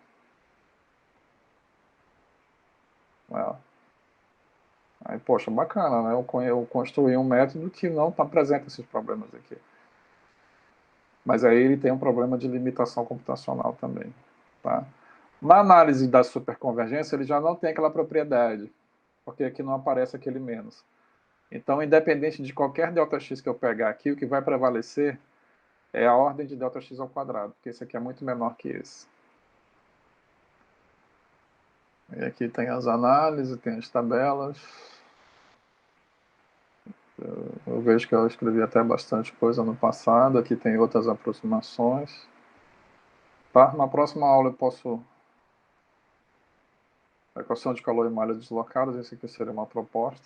Aí, poxa, bacana, né? Eu construí um método que não está presente esses problemas aqui. Mas aí ele tem um problema de limitação computacional também. Tá? Na análise da superconvergência, ele já não tem aquela propriedade, porque aqui não aparece aquele menos. Então, independente de qualquer Δx que eu pegar aqui, o que vai prevalecer é a ordem de Δx ao quadrado, porque esse aqui é muito menor que esse. E aqui tem as análises, tem as tabelas. Eu vejo que eu escrevi até bastante coisa no passado. Aqui tem outras aproximações. Tá? Na próxima aula eu posso... Equação de calor e malha deslocadas, esse aqui seria uma proposta.